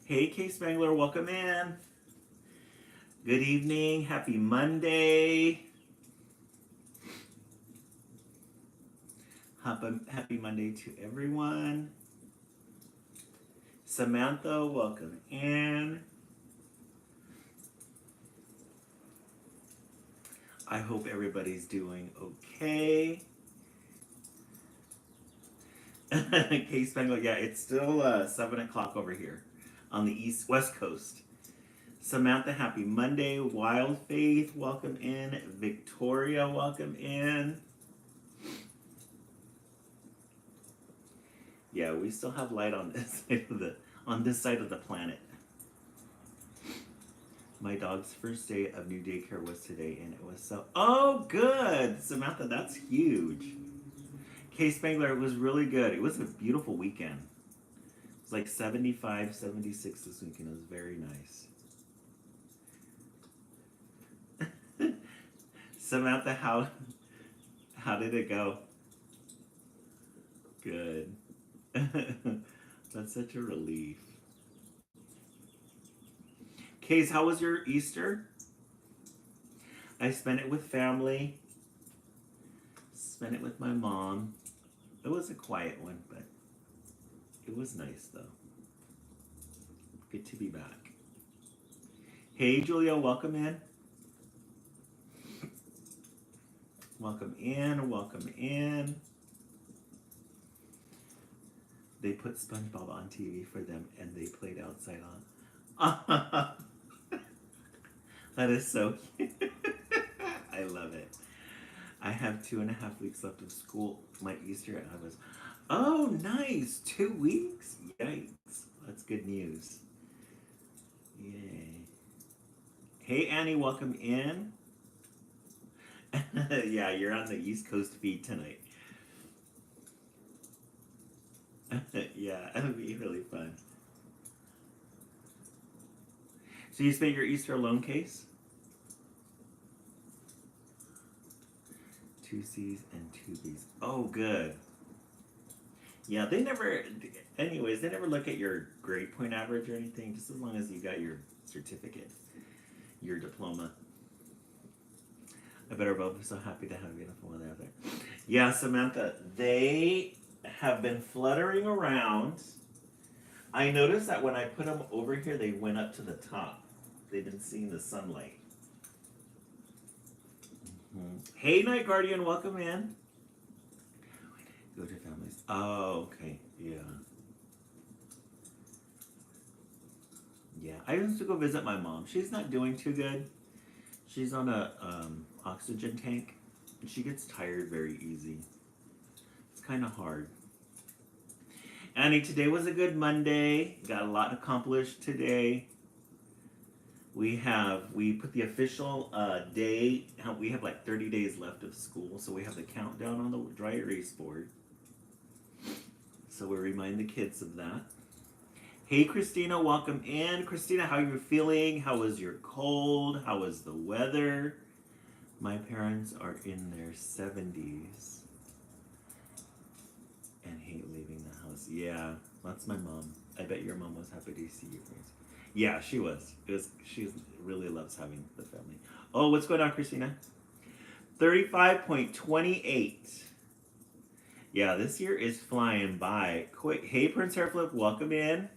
Hey, K Spangler, welcome in. Good evening. Happy Monday. Happy Monday to everyone. Samantha, welcome in. I hope everybody's doing okay. K Spangler, yeah, it's still 7 o'clock over here on the West Coast. Samantha, happy Monday. Wild Faith, welcome in. Victoria, welcome in. Yeah, we still have light on this side of the planet. My dog's first day of new daycare was today, and it was so. Oh, good, Samantha, that's huge. K Spangler, it was really good. It was a beautiful weekend. It was like 75, 76 this weekend. It was very nice. Samantha, how did it go? Good. That's such a relief. Case, how was your Easter? I spent it with family. Spent it with my mom. It was a quiet one, but it was nice though. Good to be back. Hey Julia, welcome in. Welcome in, welcome in. They put SpongeBob on TV for them and they played outside on. That is so cute. I love it. I have 2.5 weeks left of school. My Easter, I was, oh, nice. 2 weeks? Yikes. That's good news. Yay. Hey, Annie, welcome in. Yeah, you're on the East Coast feed tonight. Yeah, it'll be really fun. So you spent your Easter alone, Case? 2 C's and 2 B's. Oh, good. Yeah, they never, anyways, they never look at your grade point average or anything, just as long as you got your certificate, your diploma. I bet our both are so happy to have beautiful weather out there. Yeah, Samantha, they have been fluttering around. I noticed that when I put them over here, they went up to the top. They've been seeing the sunlight. Mm-hmm. Hey, Night Guardian, welcome in. Go to families. Oh, okay. Yeah. Yeah, I used to go visit my mom. She's not doing too good. She's on a oxygen tank, and she gets tired very easy. It's kind of hard. Annie, today was a good Monday. Got a lot accomplished today. We put the official day. We have like 30 days left of school, so we have the countdown on the dry erase board. So we remind the kids of that. Hey, Christina, welcome in. Christina, how are you feeling? How was your cold? How was the weather? My parents are in their 70s and hate leaving the house. Yeah, that's my mom. I bet your mom was happy to see you guys. Yeah, she was. She really loves having the family. Oh, what's going on, Christina? 35.28. Yeah, this year is flying by quick. Hey, Prince Hairflip, welcome in.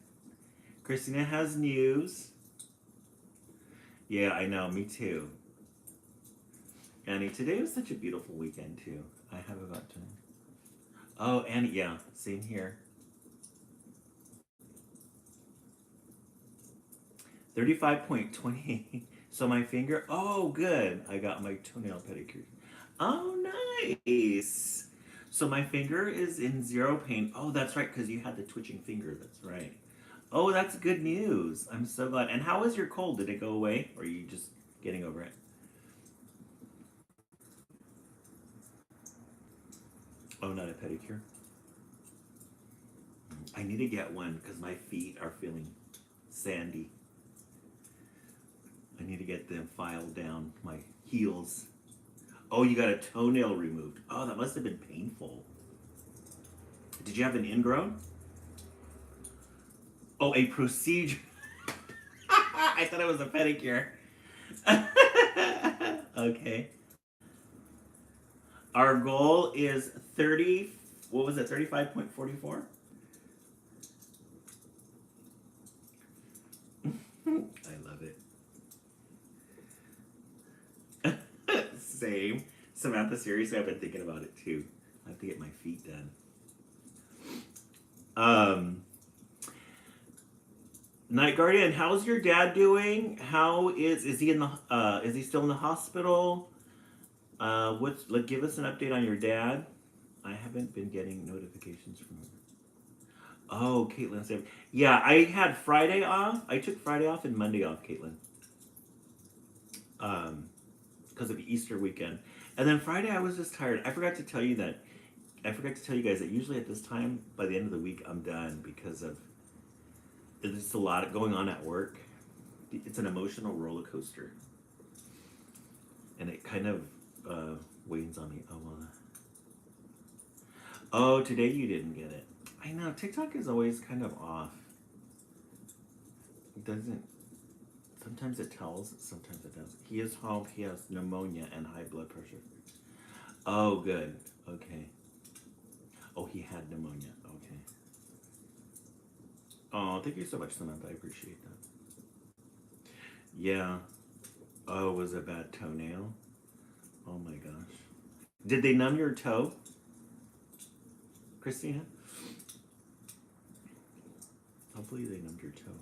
Christina has news. Yeah, I know, me too. Annie, today was such a beautiful weekend too. I have about 10. Oh, Annie, yeah, same here. 35.20. So my finger, oh, good. I got my toenail pedicure. Oh, nice. So my finger is in zero pain. Oh, that's right, because you had the twitching finger. That's right. Oh, that's good news. I'm so glad. And how was your cold? Did it go away? Or are you just getting over it? Oh, not a pedicure? I need to get one because my feet are feeling sandy. I need to get them filed down, my heels. Oh, you got a toenail removed. Oh, that must have been painful. Did you have an ingrown? Oh, a procedure. I thought it was a pedicure. Okay. Our goal is 30, what was it, 35.44? I love it. Same. Samantha, seriously, I've been thinking about it too. I have to get my feet done. Night Guardian, how's your dad doing? How is he in the is he still in the hospital? Give us an update on your dad. I haven't been getting notifications from him. Oh, Caitlin said, yeah, I had Friday off. I took Friday off and Monday off, Caitlin. Because of Easter weekend. And then Friday I was just tired. I forgot to tell you guys that usually at this time, by the end of the week, I'm done because of there's just a lot going on at work. It's an emotional roller coaster. And it kind of weighs on me. Oh, well. Oh, today you didn't get it. I know, TikTok is always kind of off. It doesn't, sometimes it tells, sometimes it doesn't. He is home, he has pneumonia and high blood pressure. Oh, good, okay. Oh, he had pneumonia, okay. Oh, thank you so much, Samantha, I appreciate that. Yeah. Oh, it was a bad toenail? Oh my gosh. Did they numb your toe, Christina? Hopefully they numbed your toe.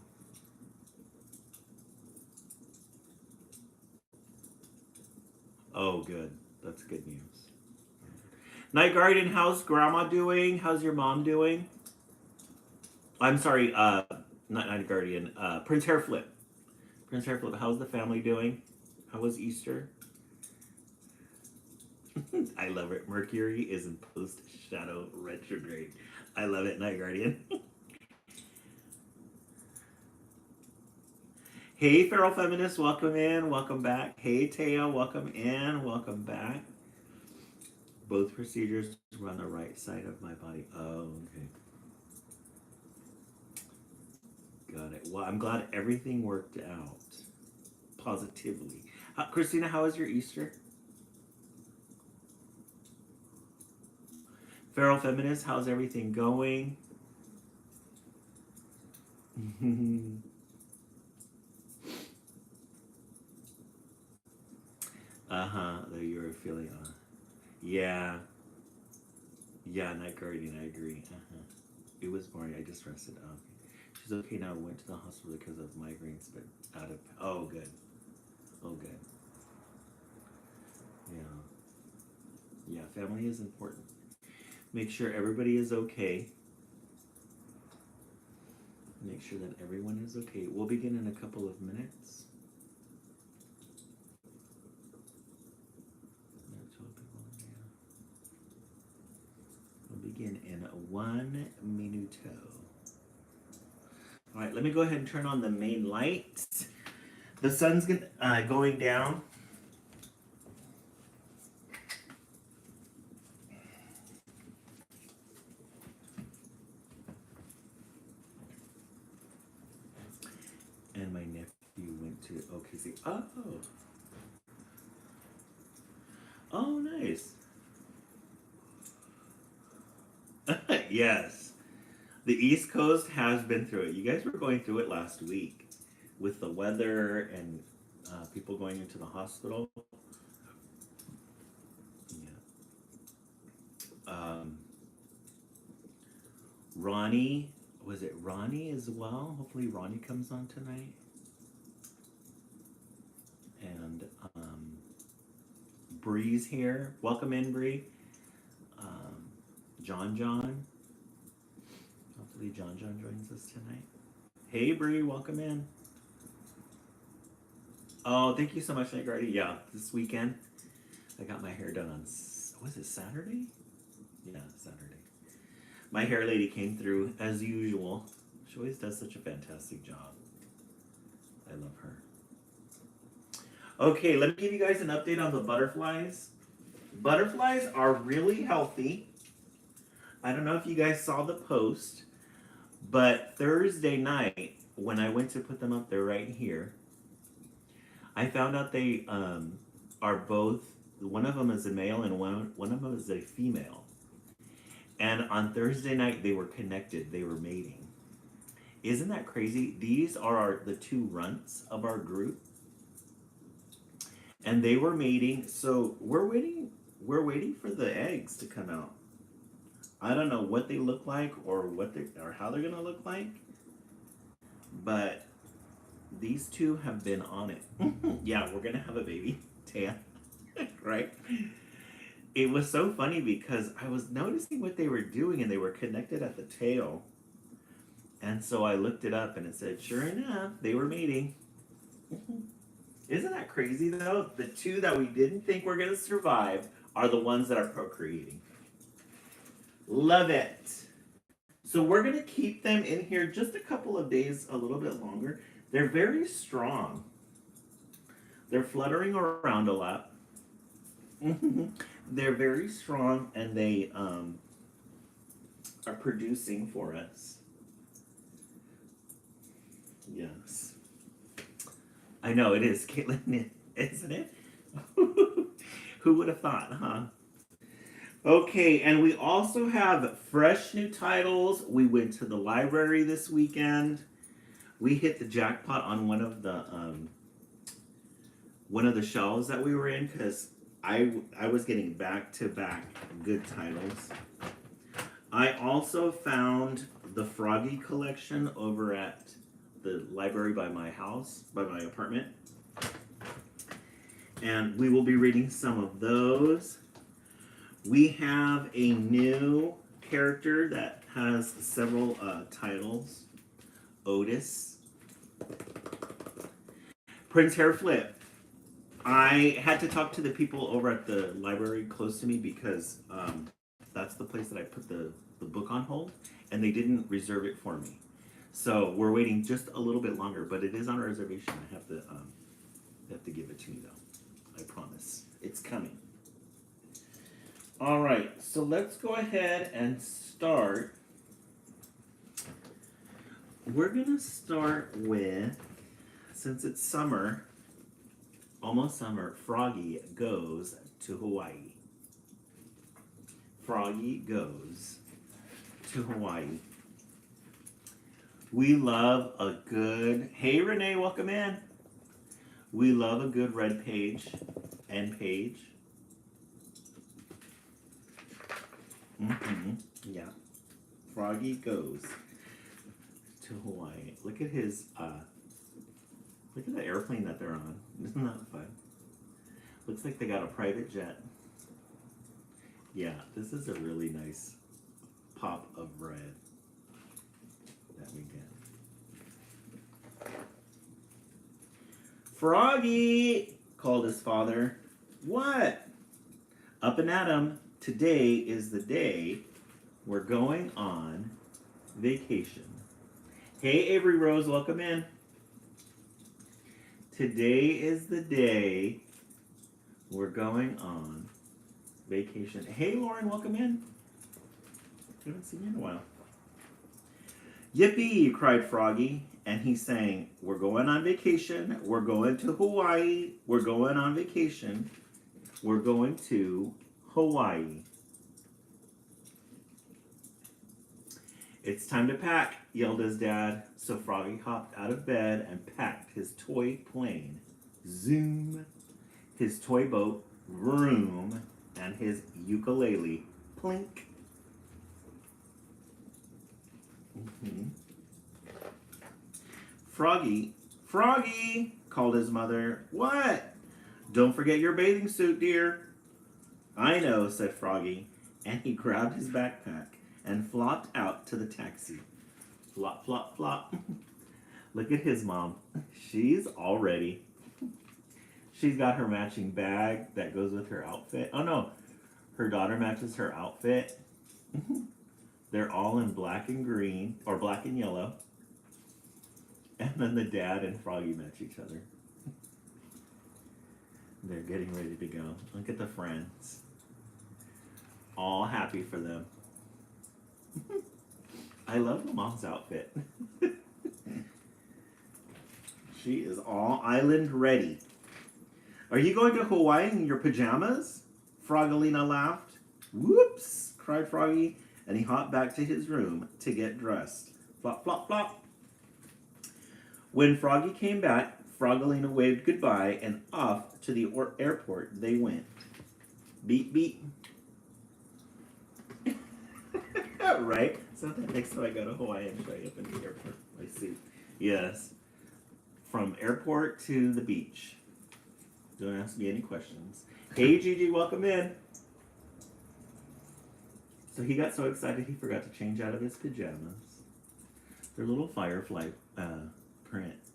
Oh, good. That's good news. Night Guardian, how's Grandma doing? How's your mom doing? I'm sorry, not Night Guardian. Prince Hairflip. Prince Hairflip, how's the family doing? How was Easter? I love it. Mercury is in post-shadow retrograde. I love it, Night Guardian. Hey, Feral Feminist, welcome in, welcome back. Hey, Taya, welcome in, welcome back. Both procedures were on the right side of my body. Oh, okay. Got it. Well, I'm glad everything worked out positively. Christina, how was your Easter? Feral Feminist, how's everything going? That you were feeling yeah. Yeah, Night Guardian, I agree. It was boring, I just rested up. She's okay now, went to the hospital because of migraines, but out of, oh good. Oh good. Yeah. Yeah, family is important. Make sure everybody is okay. Make sure that everyone is okay. We'll begin in a couple of minutes. We'll begin in 1 minuto. All right, let me go ahead and turn on the main lights. The sun's going down. And my nephew went to OKC. Oh. Oh, nice. Yes. The East Coast has been through it. You guys were going through it last week with the weather and people going into the hospital. Yeah. Ronnie, was it Ronnie as well? Hopefully Ronnie comes on tonight. And Bree's here. Welcome in, Bree. John. Hopefully John joins us tonight. Hey, Bree, welcome in. Oh, thank you so much, Night Guardian. Yeah, this weekend I got my hair done on, was it Saturday? Yeah, Saturday. My hair lady came through as usual. She always does such a fantastic job. I love her. Okay, let me give you guys an update on the butterflies. Butterflies are really healthy. I don't know if you guys saw the post, but Thursday night, when I went to put them up there right here, I found out they are both. One of them is a male and one of them is a female. And on Thursday night they were connected. They were mating. Isn't that crazy? These are the two runts of our group, and they were mating. So we're waiting. We're waiting for the eggs to come out. I don't know what they look like or what they or how they're gonna look like, but these two have been on it. Yeah, we're gonna have a baby, Taya. Right? It was so funny because I was noticing what they were doing and they were connected at the tail. And so I looked it up and it said, sure enough, they were mating. Isn't that crazy though? The two that we didn't think were going to survive are the ones that are procreating. Love it. So we're going to keep them in here just a couple of days, a little bit longer. They're very strong. They're fluttering around a lot. They're very strong and they are producing for us. Yes. I know it is, Caitlin, isn't it? Who would have thought, huh? Okay, and we also have fresh new titles. We went to the library this weekend. We hit the jackpot on one of the shelves that we were in because I was getting back to back good titles. I also found the Froggy collection over at the library by my house, by my apartment. And we will be reading some of those. We have a new character that has several titles. Otis. Prince Hairflip. I had to talk to the people over at the library close to me because that's the place that I put the book on hold, and they didn't reserve it for me. So we're waiting just a little bit longer, but it is on reservation. I have to give it to me though. I promise. It's coming. All right, so let's go ahead and start. We're gonna start with, since it's summer, almost summer, Froggy Goes to Hawaii. Froggy Goes to Hawaii. We love a good, hey Renee, welcome in. We love a good red page and page. Yeah. Froggy Goes to Hawaii. Look at his, look at the airplane that they're on. Isn't that fun? Looks like they got a private jet. Yeah, this is a really nice pop of red that we get. Froggy, called his father. What? Up and at 'em. Today is the day we're going on vacation. Hey, Avery Rose, welcome in. Today is the day we're going on vacation. Hey, Lauren, welcome in. Haven't seen you in a while. Yippee, cried Froggy, and he sang, we're going on vacation, we're going to Hawaii, we're going on vacation, we're going to Hawaii. It's time to pack, yelled his dad. So Froggy hopped out of bed and packed his toy plane, zoom, his toy boat, vroom, and his ukulele, plink. Froggy, Froggy, called his mother. What? Don't forget your bathing suit, dear. I know, said Froggy, and he grabbed his backpack and flopped out to the taxi. Flop, flop, flop. Look at his mom. She's all ready. She's got her matching bag that goes with her outfit. Oh no, her daughter matches her outfit. They're all in black and green, or black and yellow. And then the dad and Froggy match each other. They're getting ready to go. Look at the friends. All happy for them. I love the mom's outfit. She is all island ready. Are you going to Hawaii in your pajamas? Froggelina laughed. Whoops, cried Froggy, and he hopped back to his room to get dressed. Flop, flop, flop. When Froggy came back, Froggelina waved goodbye, and off to the airport they went. Beep, beep. Right? So that next time I go to Hawaii, I'm showing up in the airport. I see. Yes. From airport to the beach. Don't ask me any questions. Hey, Gigi, welcome in. So he got so excited he forgot to change out of his pajamas. They're little firefly prints.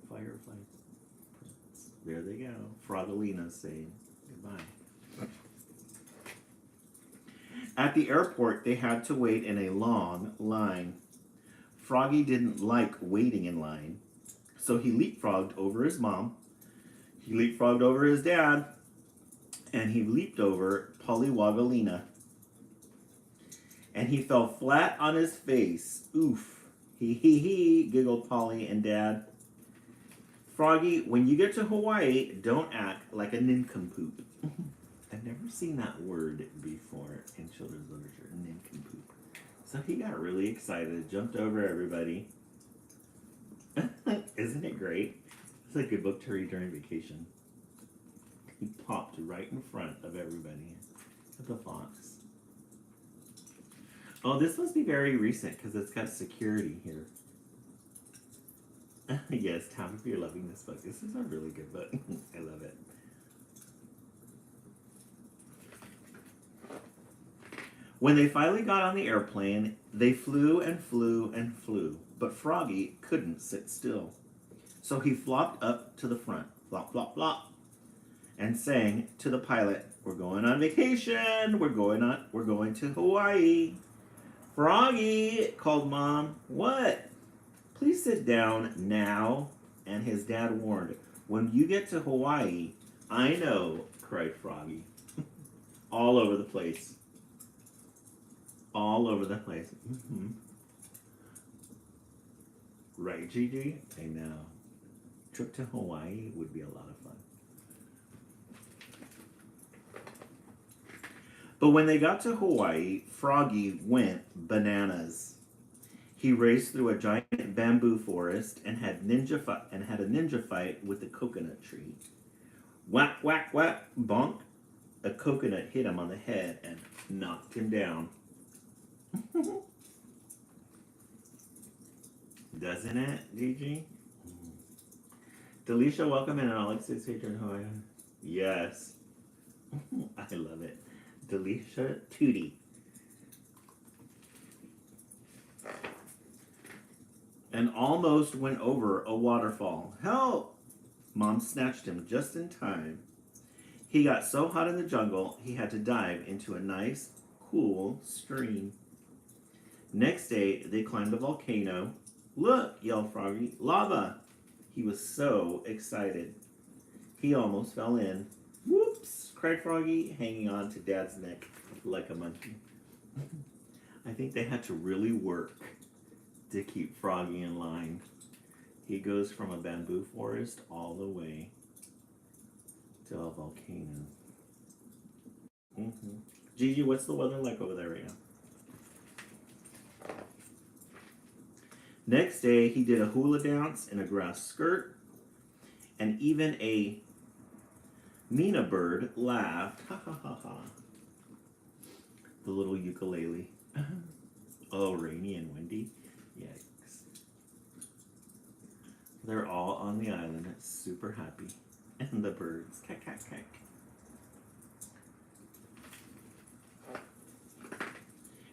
Firefly prints. There they go. Froggelina saying goodbye. At the airport, they had to wait in a long line. Froggy didn't like waiting in line, so he leapfrogged over his mom, he leapfrogged over his dad, and he leaped over Pollywoggelina. And he fell flat on his face. Oof. He, giggled Polly and Dad. Froggy, when you get to Hawaii, don't act like a nincompoop. I've never seen that word before in children's literature, nincompoop. So he got really excited, jumped over everybody. Isn't it great? It's like a book to read during vacation. He popped right in front of everybody. At the fox. Oh, this must be very recent because it's got security here. Yes, Tom, if you're loving this book, this is a really good book. I love it. When they finally got on the airplane, they flew and flew and flew, but Froggy couldn't sit still. So he flopped up to the front, flop, flop, flop, and sang to the pilot, "We're going on vacation. We're going to Hawaii." "Froggy," called Mom. "What?" "Please sit down now." And his dad warned, "When you get to Hawaii, I know," cried Froggy. All over the place. All over the place. Mm-hmm. Right, Gigi? I know. Trip to Hawaii would be a lot of fun. But when they got to Hawaii, Froggy went bananas. He raced through a giant bamboo forest and had a ninja fight with the coconut tree. Whack, whack, whack, bonk. A coconut hit him on the head and knocked him down. Doesn't it, Gigi? Delisha, welcome in, and Alexis here in Hawaii. Yes. I love it. Delisha Tootie. And almost went over a waterfall. Help! Mom snatched him just in time. He got so hot in the jungle, he had to dive into a nice, cool stream. Next day, they climbed a volcano. "Look," yelled Froggy, "lava!" He was so excited. He almost fell in. "Whoops!" cried Froggy, hanging on to Dad's neck like a monkey. I think they had to really work to keep Froggy in line. He goes from a bamboo forest all the way to a volcano. Mm-hmm. Gigi, what's the weather like over there right now? Next day, he did a hula dance in a grass skirt, and even a Mina bird laughed. Ha ha ha ha. The little ukulele. Oh, rainy and windy. Yikes. They're all on the island. It's super happy. And the birds. Cack, cack, cack.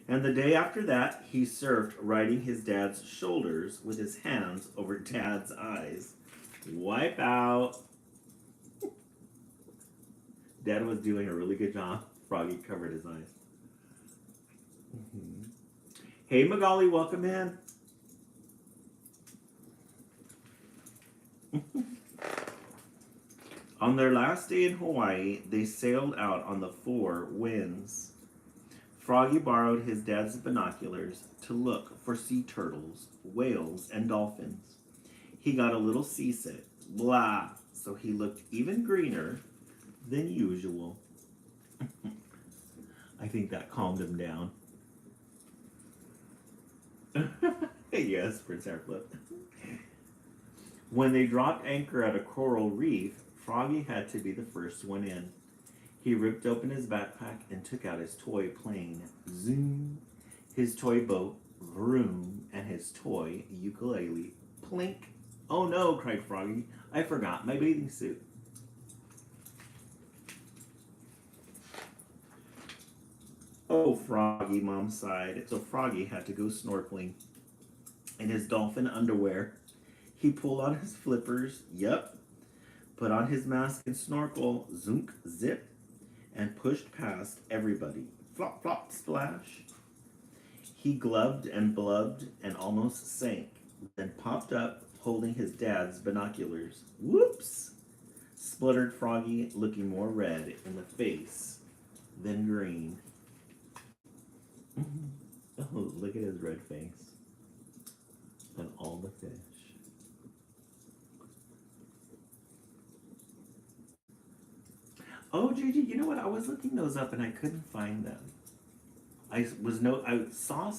And the day after that, he surfed riding his dad's shoulders with his hands over Dad's eyes. Wipe out. Dad was doing a really good job. Froggy covered his eyes. Mm-hmm. Hey, Magali, welcome in. On their last day in Hawaii, they sailed out on the Four Winds. Froggy borrowed his dad's binoculars to look for sea turtles, whales, and dolphins. He got a little seasick, blah. So he looked even greener than usual. I think that calmed him down. Yes, Prince Hairflip. When they dropped anchor at a coral reef, Froggy had to be the first one in. He ripped open his backpack and took out his toy plane, zoom, his toy boat, vroom, and his toy ukulele, plink. Oh no, cried Froggy, I forgot my bathing suit. Oh, Froggy, Mom sighed. So Froggy had to go snorkeling in his dolphin underwear. He pulled on his flippers, yep, put on his mask and snorkel, zunk, zip, and pushed past everybody. Flop, flop, splash. He gloved and blubbed and almost sank, then popped up holding his dad's binoculars. Whoops! Spluttered Froggy, looking more red in the face than green. Oh, look at his red face. And all the fish. Oh, JJ, you know what? I was looking those up and I couldn't find them. I saw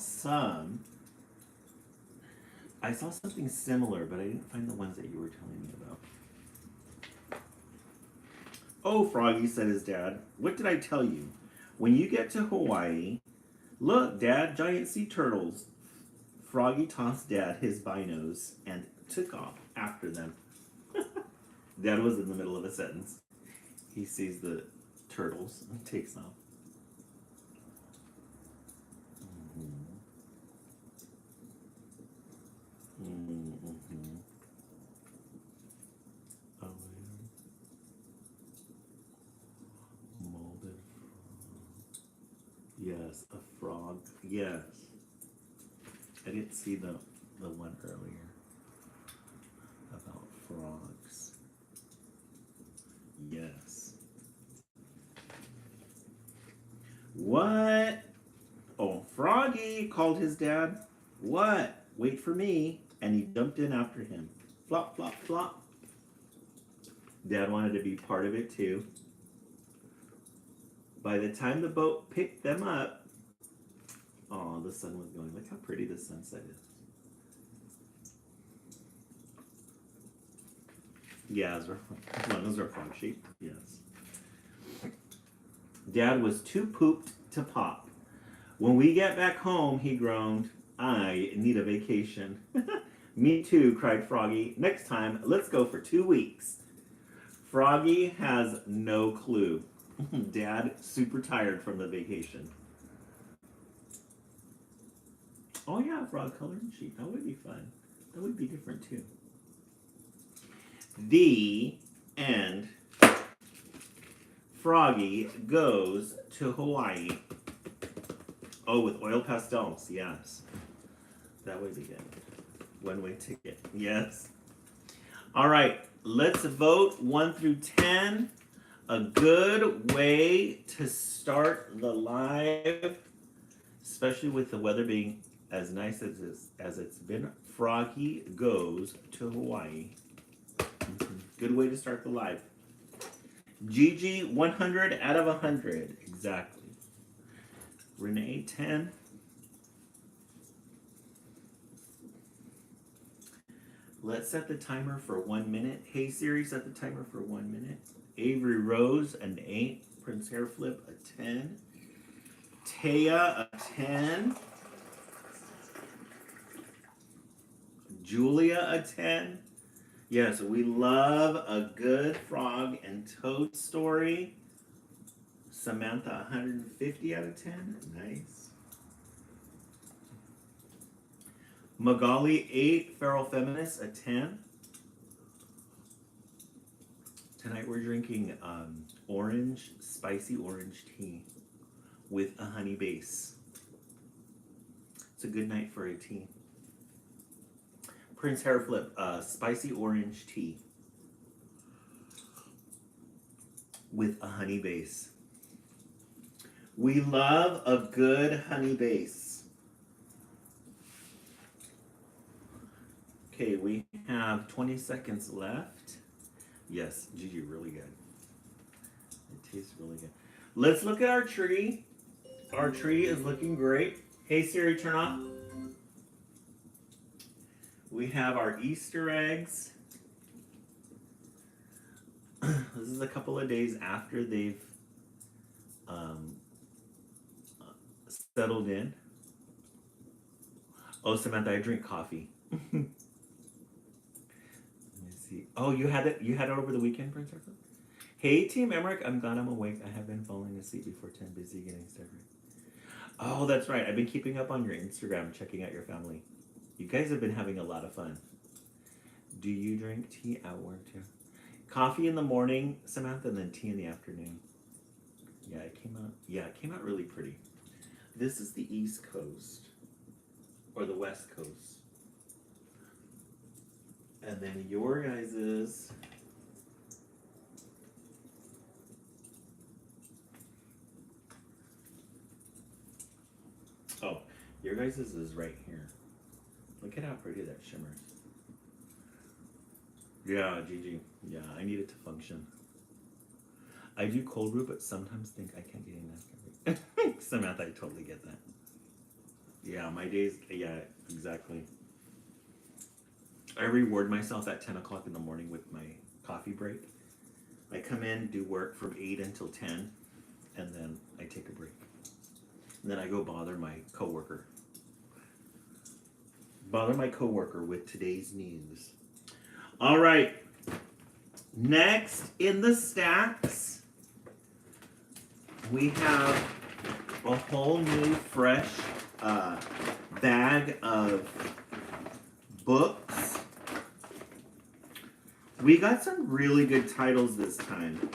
something similar, but I didn't find the ones that you were telling me about. Oh, Froggy, said his dad. What did I tell you? When you get to Hawaii, look, Dad, giant sea turtles. Froggy tossed Dad his binos and took off after them. Dad was in the middle of a sentence. He sees the turtles and takes off. Oh, yeah. Molded frog. Yes, a frog. Yes. I didn't see the one earlier about frogs. Yes. What? Oh, Froggy, called his dad. What? Wait for me. And he jumped in after him. Flop, flop, flop. Dad wanted to be part of it too. By the time the boat picked them up, oh, the sun was going. Look how pretty the sunset is. Yeah, those are frog sheep. Yes. Dad was too pooped to pop. When we get back home, he groaned, I need a vacation. Me too, cried Froggy. Next time, let's go for 2 weeks. Froggy has no clue. Dad, super tired from the vacation. Oh yeah, frog coloring sheet. That would be fun. That would be different too. The end. Froggy goes to Hawaii. Oh, with oil pastels, yes. That would be good. One-way ticket, yes. All right, let's vote 1 through 10. A good way to start the live, especially with the weather being as nice as it's been. Froggy goes to Hawaii. Good way to start the live. Gigi, 100 out of 100. Exactly. Renee, 10. Let's set the timer for 1 minute. Hey Siri, set the timer for 1 minute. Avery Rose, an 8. Prince Hairflip, a 10. Taya, a 10. Julia, a 10. Yes, we love a good frog and toad story. Samantha, 150 out of 10. Nice. Magali, 8. Feral Feminist, a 10. Tonight we're drinking spicy orange tea with a honey base. It's a good night for a tea. Prince Hairflip, spicy orange tea with a honey base. We love a good honey base. Okay, we have 20 seconds left. Yes, Gigi, really good. It tastes really good. Let's look at our tree. Our tree is looking great. Hey Siri, turn off. We have our Easter eggs. This is a couple of days after they've um, settled in. Oh, Samantha, I drink coffee. Let me see. Oh, you had it. You had it over the weekend, Prince Arthur. Hey, Team Emmerich. I'm glad I'm awake. I have been falling asleep before 10. Busy getting started. Oh, that's right. I've been keeping up on your Instagram, checking out your family. You guys have been having a lot of fun. Do you drink tea at work too? Coffee in the morning, Samantha, and then tea in the afternoon. Yeah, it came out. Yeah, it came out really pretty. This is the East Coast or the West Coast, and then your guys's. Oh, your guys's is right here. Look at how pretty that shimmers. Yeah, Gigi. Yeah, I need it to function. I do cold brew, but sometimes think I can't get enough. Samantha, I totally get that. Yeah, my days. Yeah, exactly. I reward myself at 10 o'clock in the morning with my coffee break. I come in, do work from 8 until 10, and then I take a break. And then I go bother my coworker. Bother my coworker with today's news. All right. Next in the stacks, we have a whole new fresh bag of books. We got some really good titles this time.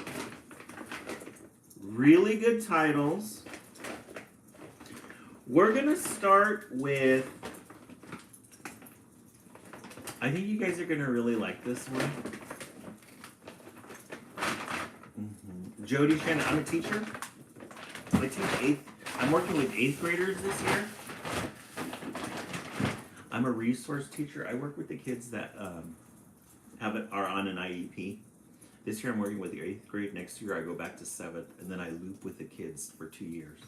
Really good titles. We're going to start with, I think you guys are going to really like this one. Jody Shannon, I'm a teacher. I teach I'm working with 8th graders this year. I'm a resource teacher. I work with the kids that are on an IEP. This year I'm working with the 8th grade. Next year I go back to 7th, and then I loop with the kids for 2 years.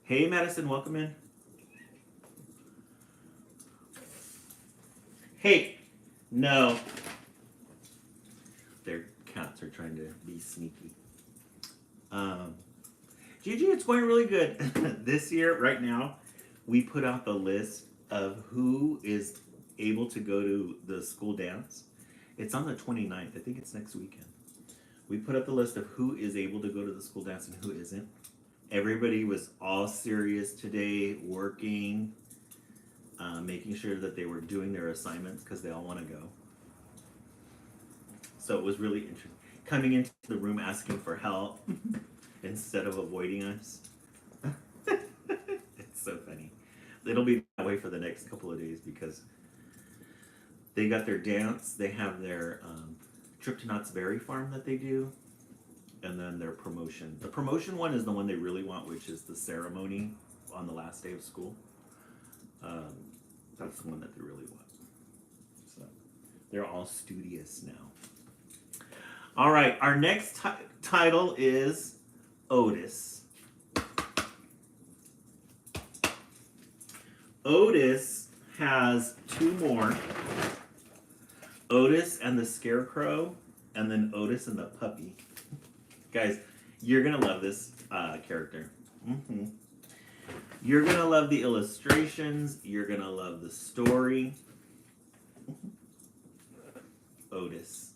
Hey Madison, welcome in. Hey, no. Their cats are trying to be sneaky. Gigi, it's going really good. This year, right now, we put out the list of who is able to go to the school dance. It's on the 29th. I think it's next weekend. We put up the list of who is able to go to the school dance and who isn't. Everybody was all serious today, working, making sure that they were doing their assignments because they all want to go. So it was really interesting. Coming into the room asking for help instead of avoiding us. It's so funny. It'll be that way for the next couple of days because they got their dance, they have their trip to Knott's Berry Farm that they do, and then their promotion. The promotion one is the one they really want, which is the ceremony on the last day of school. That's the one that they really want. So they're all studious now. All right, our next title is Otis. Otis has 2 more. Otis and the Scarecrow, and then Otis and the Puppy. Guys, you're going to love this character. Mm-hmm. You're going to love the illustrations. You're going to love the story. Otis.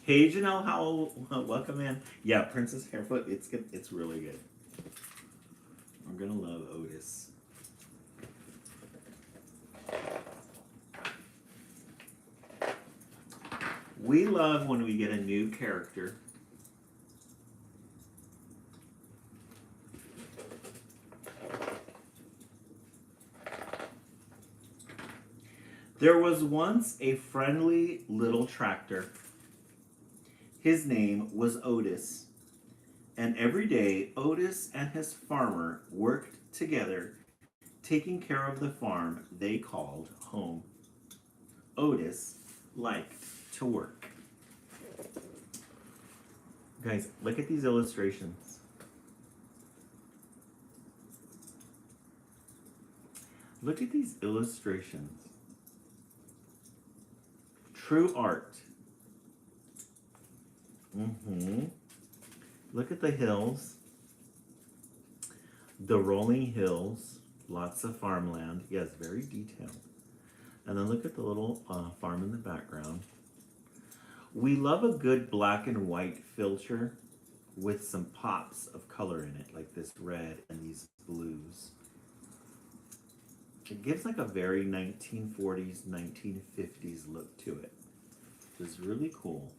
Hey, Janelle Howell. Welcome in. Yeah, Princess Hairfoot. It's good. It's really good. I'm going to love Otis. We love when we get a new character. There was once a friendly little tractor. His name was Otis. And every day, Otis and his farmer worked together, taking care of the farm they called home. Otis liked to work. Guys, look at these illustrations. Look at these illustrations. True art. Look at the hills. The rolling hills. Lots of farmland. Yes, very detailed. And then look at the little farm in the background. We love a good black and white filter with some pops of color in it, like this red and these blues. It gives like a very 1940s, 1950s look to it. It's really cool.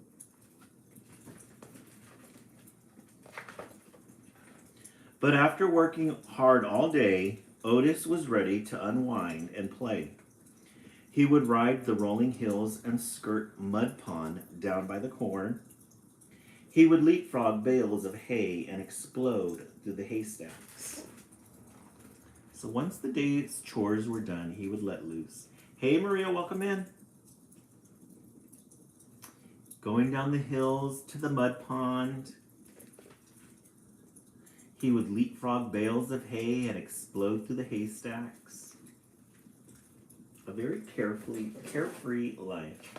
But after working hard all day, Otis was ready to unwind and play. He would ride the rolling hills and skirt Mud Pond down by the corn. He would leapfrog bales of hay and explode through the haystacks. So once the day's chores were done, he would let loose. Hey, Maria, welcome in. Going down the hills to the mud pond. He would leapfrog bales of hay and explode through the haystacks. A very carefree life.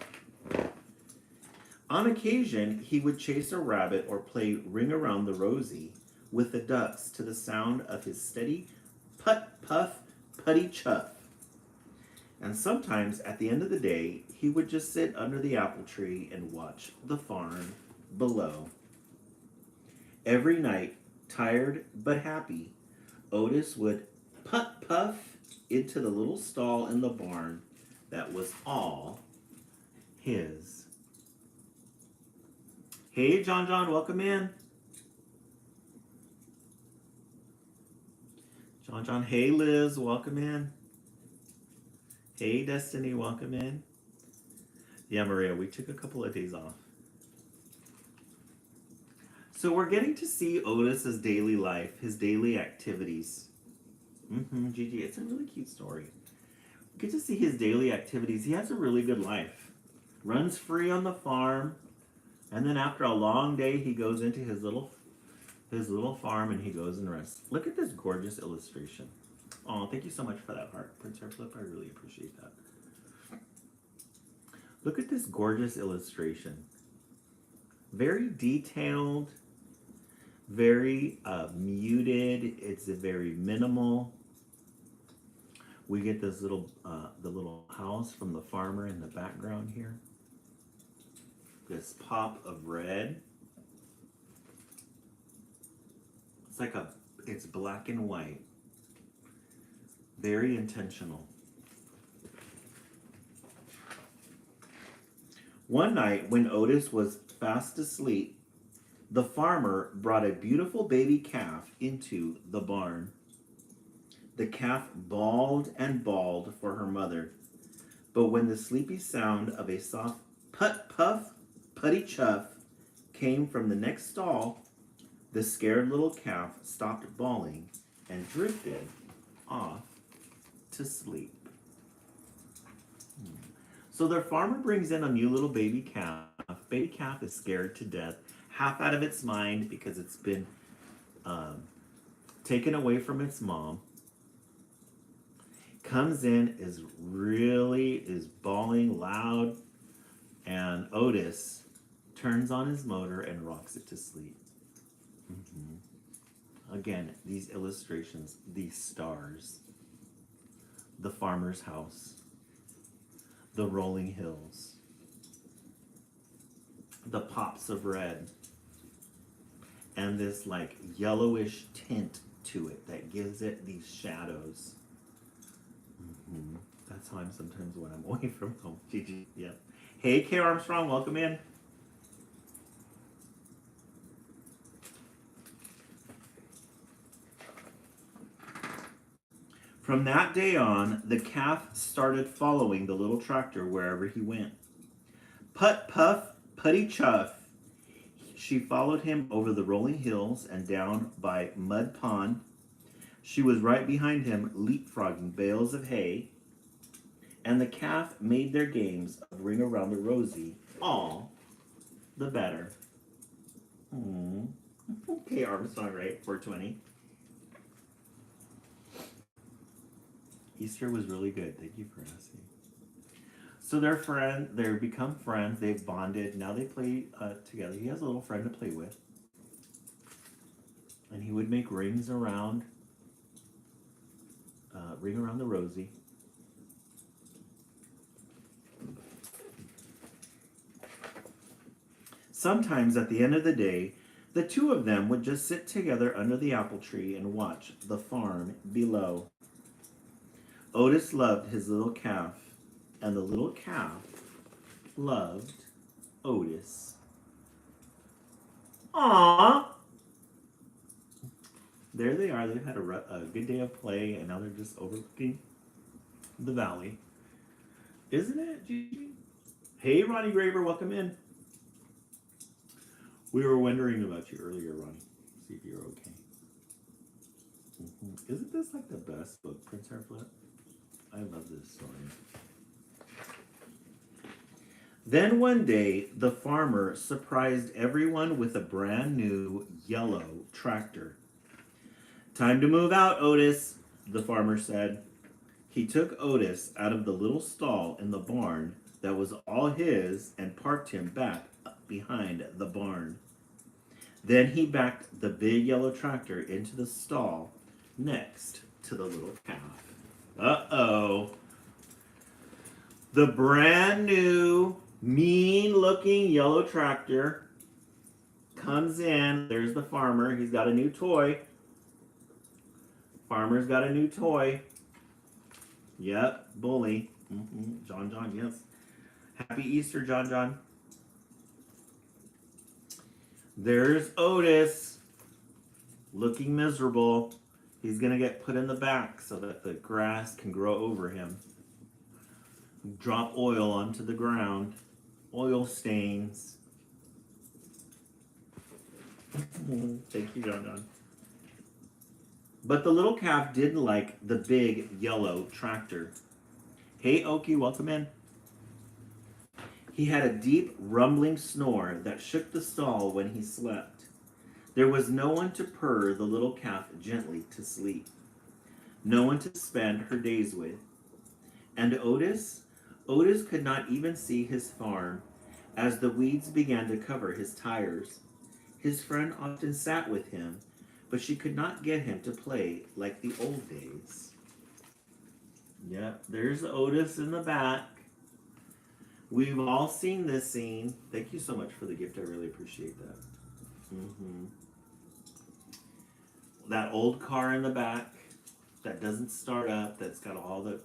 On occasion, he would chase a rabbit or play Ring Around the Rosie with the ducks to the sound of his steady put, puff, putty, chuff. And sometimes, at the end of the day, he would just sit under the apple tree and watch the farm below. Every night, tired but happy, Otis would puff into the little stall in the barn that was all his. Hey, John, welcome in. John, hey, Liz, welcome in. Hey, Destiny, welcome in. Yeah, Maria, we took a couple of days off. So we're getting to see Otis's daily life, his daily activities. Gigi, it's a really cute story. We get to see his daily activities. He has a really good life. Runs free on the farm, and then after a long day, he goes into his little farm and he goes and rests. Look at this gorgeous illustration. Oh, thank you so much for that heart, Prince Hairflip. I really appreciate that. Look at this gorgeous illustration. Very detailed, very muted. It's a very minimal. We get this little, the little house from the farmer in the background here. This pop of red. It's black and white. Very intentional. One night when Otis was fast asleep, the farmer brought a beautiful baby calf into the barn. The calf bawled and bawled for her mother, but when the sleepy sound of a soft put puff, putty chuff came from the next stall, the scared little calf stopped bawling and drifted off to sleep. So their farmer brings in a new little baby calf. Baby calf is scared to death, half out of its mind because it's been taken away from its mom. Comes in, is bawling loud, and Otis turns on his motor and rocks it to sleep. Again, these illustrations, these stars, the farmer's house, the rolling hills, the pops of red, and this like yellowish tint to it that gives it these shadows. That's how I'm sometimes when I'm away from home. Gigi, yep. Hey, K. Armstrong, welcome in. From that day on, the calf started following the little tractor wherever he went. Put, puff, putty, chuff. She followed him over the rolling hills and down by Mud Pond. She was right behind him, leapfrogging bales of hay. and the calf made their games of Ring Around the Rosie all the better. Hmm. Okay, Armstrong, right? 420. Easter was really good. Thank you for asking. So they're friends. They've become friends. They've bonded. Now they play together. He has a little friend to play with, and he would make ring around the Rosie. Sometimes at the end of the day, the two of them would just sit together under the apple tree and watch the farm below. Otis loved his little calf, and the little calf loved Otis. Aww! There they are. They've had a good day of play, and now they're just overlooking the valley. Isn't it, Gigi? Hey, Ronnie Graver, welcome in. We were wondering about you earlier, Ronnie. See if you're okay. Isn't this like the best book, Prince Hairflip? I love this story. Then one day, the farmer surprised everyone with a brand new yellow tractor. Time to move out, Otis, the farmer said. He took Otis out of the little stall in the barn that was all his and parked him back behind the barn. Then he backed the big yellow tractor into the stall next to the little calf. Uh-oh. The brand new, mean-looking yellow tractor comes in. There's the farmer. He's got a new toy. Farmer's got a new toy. Yep, bully. John, yes. Happy Easter, John. There's Otis, looking miserable. He's going to get put in the back so that the grass can grow over him. Drop oil onto the ground. Oil stains. Thank you, John. But the little calf didn't like the big yellow tractor. Hey, Okie, welcome in. He had a deep, rumbling snore that shook the stall when he slept. There was no one to purr the little calf gently to sleep. No one to spend her days with. And Otis could not even see his farm as the weeds began to cover his tires. His friend often sat with him, but she could not get him to play like the old days. Yep, there's Otis in the back. We've all seen this scene. Thank you so much for the gift. I really appreciate that. That old car in the back that doesn't start up, that's got all the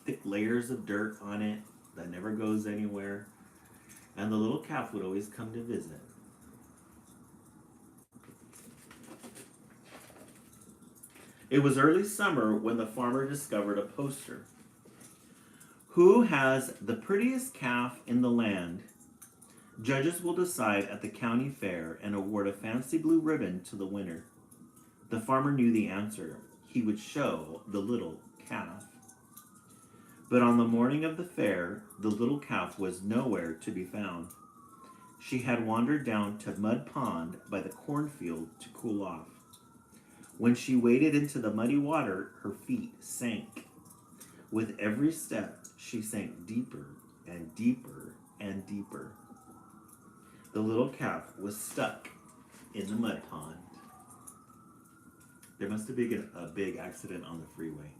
thick layers of dirt on it, that never goes anywhere. And the little calf would always come to visit. It was early summer when the farmer discovered a poster. Who has the prettiest calf in the land? Judges will decide at the county fair and award a fancy blue ribbon to the winner. The farmer knew the answer. He would show the little calf. But on the morning of the fair, the little calf was nowhere to be found. She had wandered down to Mud Pond by the cornfield to cool off. When she waded into the muddy water, her feet sank. With every step, she sank deeper and deeper and deeper. The little calf was stuck in the mud pond. There must have been a big accident on the freeway.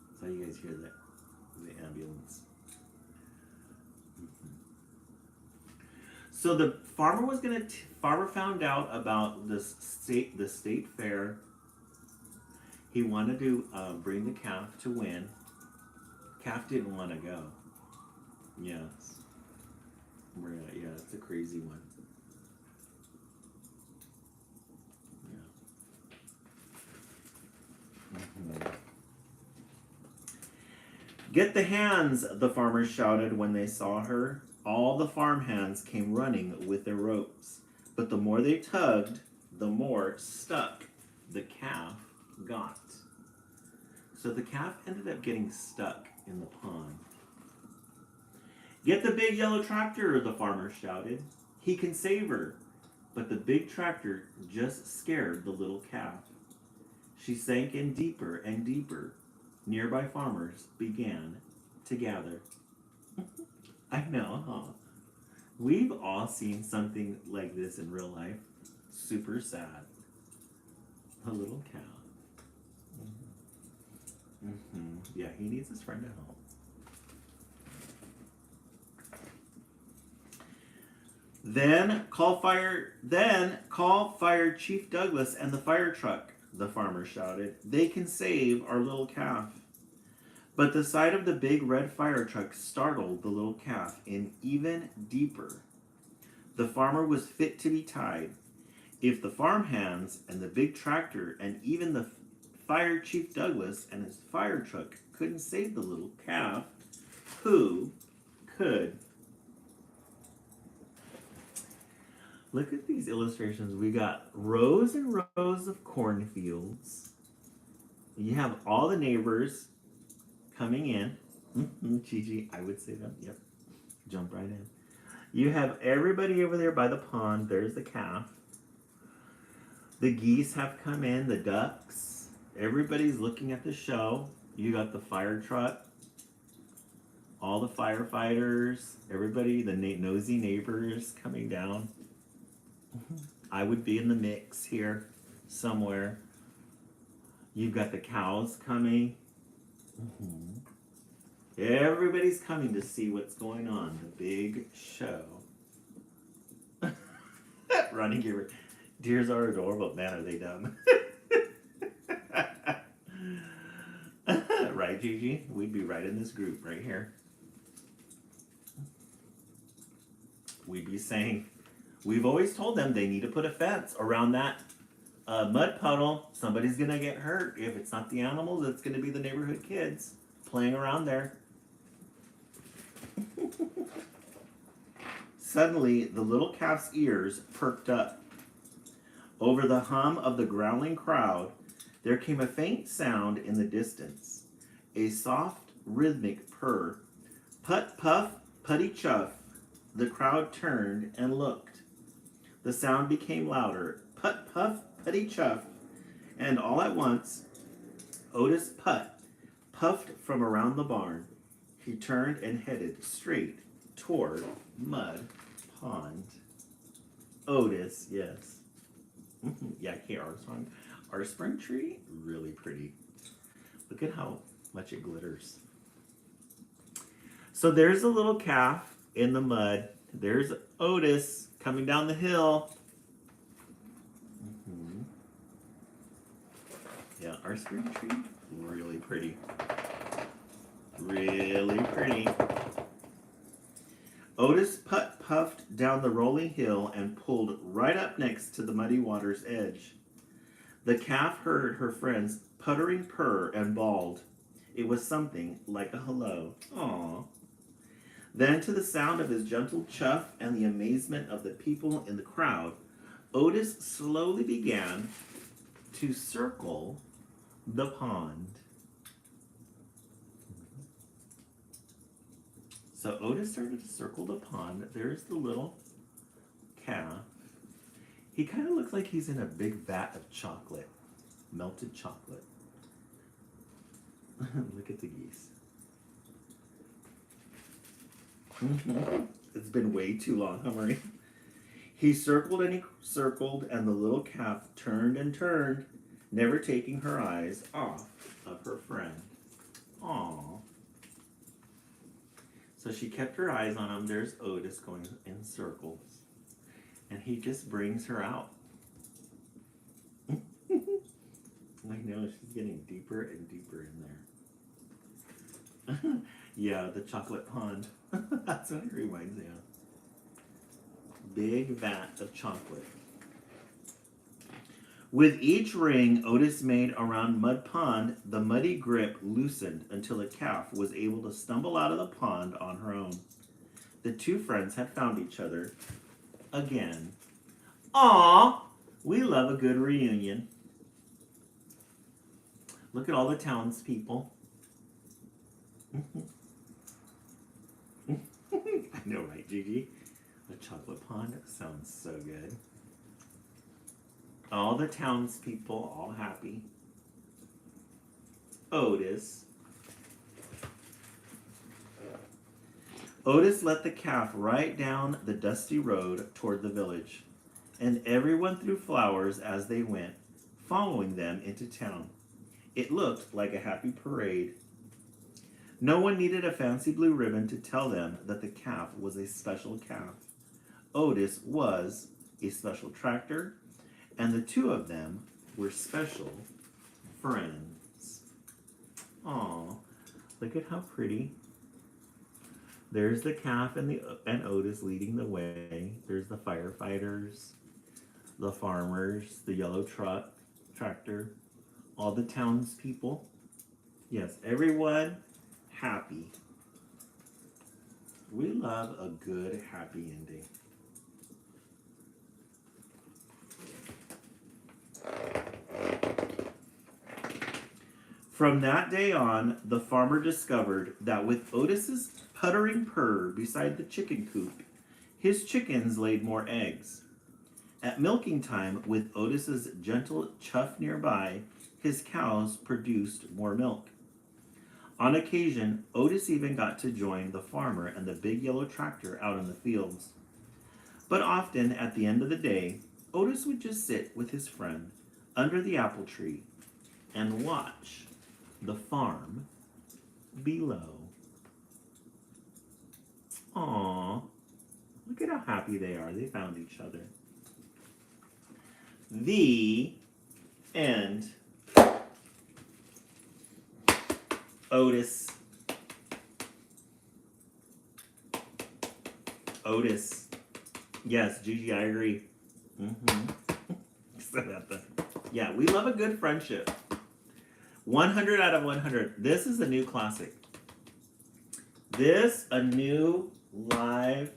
That's how you guys hear that, the ambulance. So the farmer farmer found out about the state fair. He wanted to bring the calf to win. Calf didn't want to go. Yes. Yeah, it's a crazy one. Yeah. Get the hands, the farmers shouted when they saw her. All the farm hands came running with their ropes. But the more they tugged, the more stuck the calf got. So the calf ended up getting stuck in the pond. "Get the big yellow tractor," the farmer shouted. "He can save her." But the big tractor just scared the little calf. She sank in deeper and deeper. Nearby farmers began to gather. I know, huh? We've all seen something like this in real life. Super sad. A little cow. Yeah, he needs his friend to help. Then call fire Chief Douglas and the fire truck," the farmer shouted. "They can save our little calf." But the sight of the big red fire truck startled the little calf in even deeper. The farmer was fit to be tied. If the farm hands and the big tractor and even the fire Chief Douglas and his fire truck couldn't save the little calf, who could? Look at these illustrations. We got rows and rows of cornfields. You have all the neighbors coming in. Gigi, I would say that. Yep. Jump right in. You have everybody over there by the pond. There's the calf. The geese have come in, the ducks. Everybody's looking at the show. You got the fire truck, all the firefighters, everybody, the nosy neighbors coming down. I would be in the mix here somewhere. You've got the cows coming. Everybody's coming to see what's going on. The big show. Running here. Deers are adorable. Man, are they dumb. Right, Gigi? We'd be right in this group right here. We'd be saying, we've always told them they need to put a fence around that mud puddle. Somebody's going to get hurt. If it's not the animals, it's going to be the neighborhood kids playing around there. Suddenly, the little calf's ears perked up. Over the hum of the growling crowd, there came a faint sound in the distance. A soft, rhythmic purr. Put, puff, putty, chuff. The crowd turned and looked. The sound became louder. Put, puff, putty, chuff. And all at once, Otis Putt puffed from around the barn. He turned and headed straight toward Mud Pond. Otis, yes. Yeah, Kate Armstrong. Our spring tree, really pretty. Look at how much it glitters. So there's a little calf in the mud. There's Otis coming down the hill. Yeah, our spring tree, really pretty. Really pretty. Otis puffed down the rolling hill and pulled right up next to the muddy water's edge. The calf heard her friend's puttering purr and bawled. It was something like a hello. Aww. Then, to the sound of his gentle chuff and the amazement of the people in the crowd, Otis slowly began to circle the pond. So Otis started to circle the pond. There's the little calf. He kind of looks like he's in a big vat of chocolate, melted chocolate. Look at the geese. It's been way too long, huh, Marie? He circled and he circled, and the little calf turned and turned, never taking her eyes off of her friend. Aww. So she kept her eyes on him. There's Otis going in circles. And he just brings her out. I know, she's getting deeper and deeper in there. Yeah, the chocolate pond. That's what it reminds me of. Big vat of chocolate. With each ring Otis made around Mud Pond, the muddy grip loosened until the calf was able to stumble out of the pond on her own. The two friends had found each other again. Aw, we love a good reunion. Look at all the townspeople. I know, right, Gigi? The chocolate pond sounds so good. All the townspeople, all happy. Otis. Otis led the calf right down the dusty road toward the village, and everyone threw flowers as they went, following them into town. It looked like a happy parade. No one needed a fancy blue ribbon to tell them that the calf was a special calf. Otis was a special tractor, and the two of them were special friends. Aw, look at how pretty. There's the calf and Otis leading the way. There's the firefighters, the farmers, the yellow tractor, all the townspeople. Yes, everyone happy. We love a good happy ending. From that day on, the farmer discovered that with Otis's puttering purr beside the chicken coop, his chickens laid more eggs. At milking time, with Otis's gentle chuff nearby, his cows produced more milk. On occasion, Otis even got to join the farmer and the big yellow tractor out in the fields. But often, at the end of the day, Otis would just sit with his friend under the apple tree and watch the farm below. Aww, look at how happy they are. They found each other. The end. Otis. Otis. Yes, Gigi, I agree. Yeah, we love a good friendship. 100 out of 100. This is a new classic. This, a new live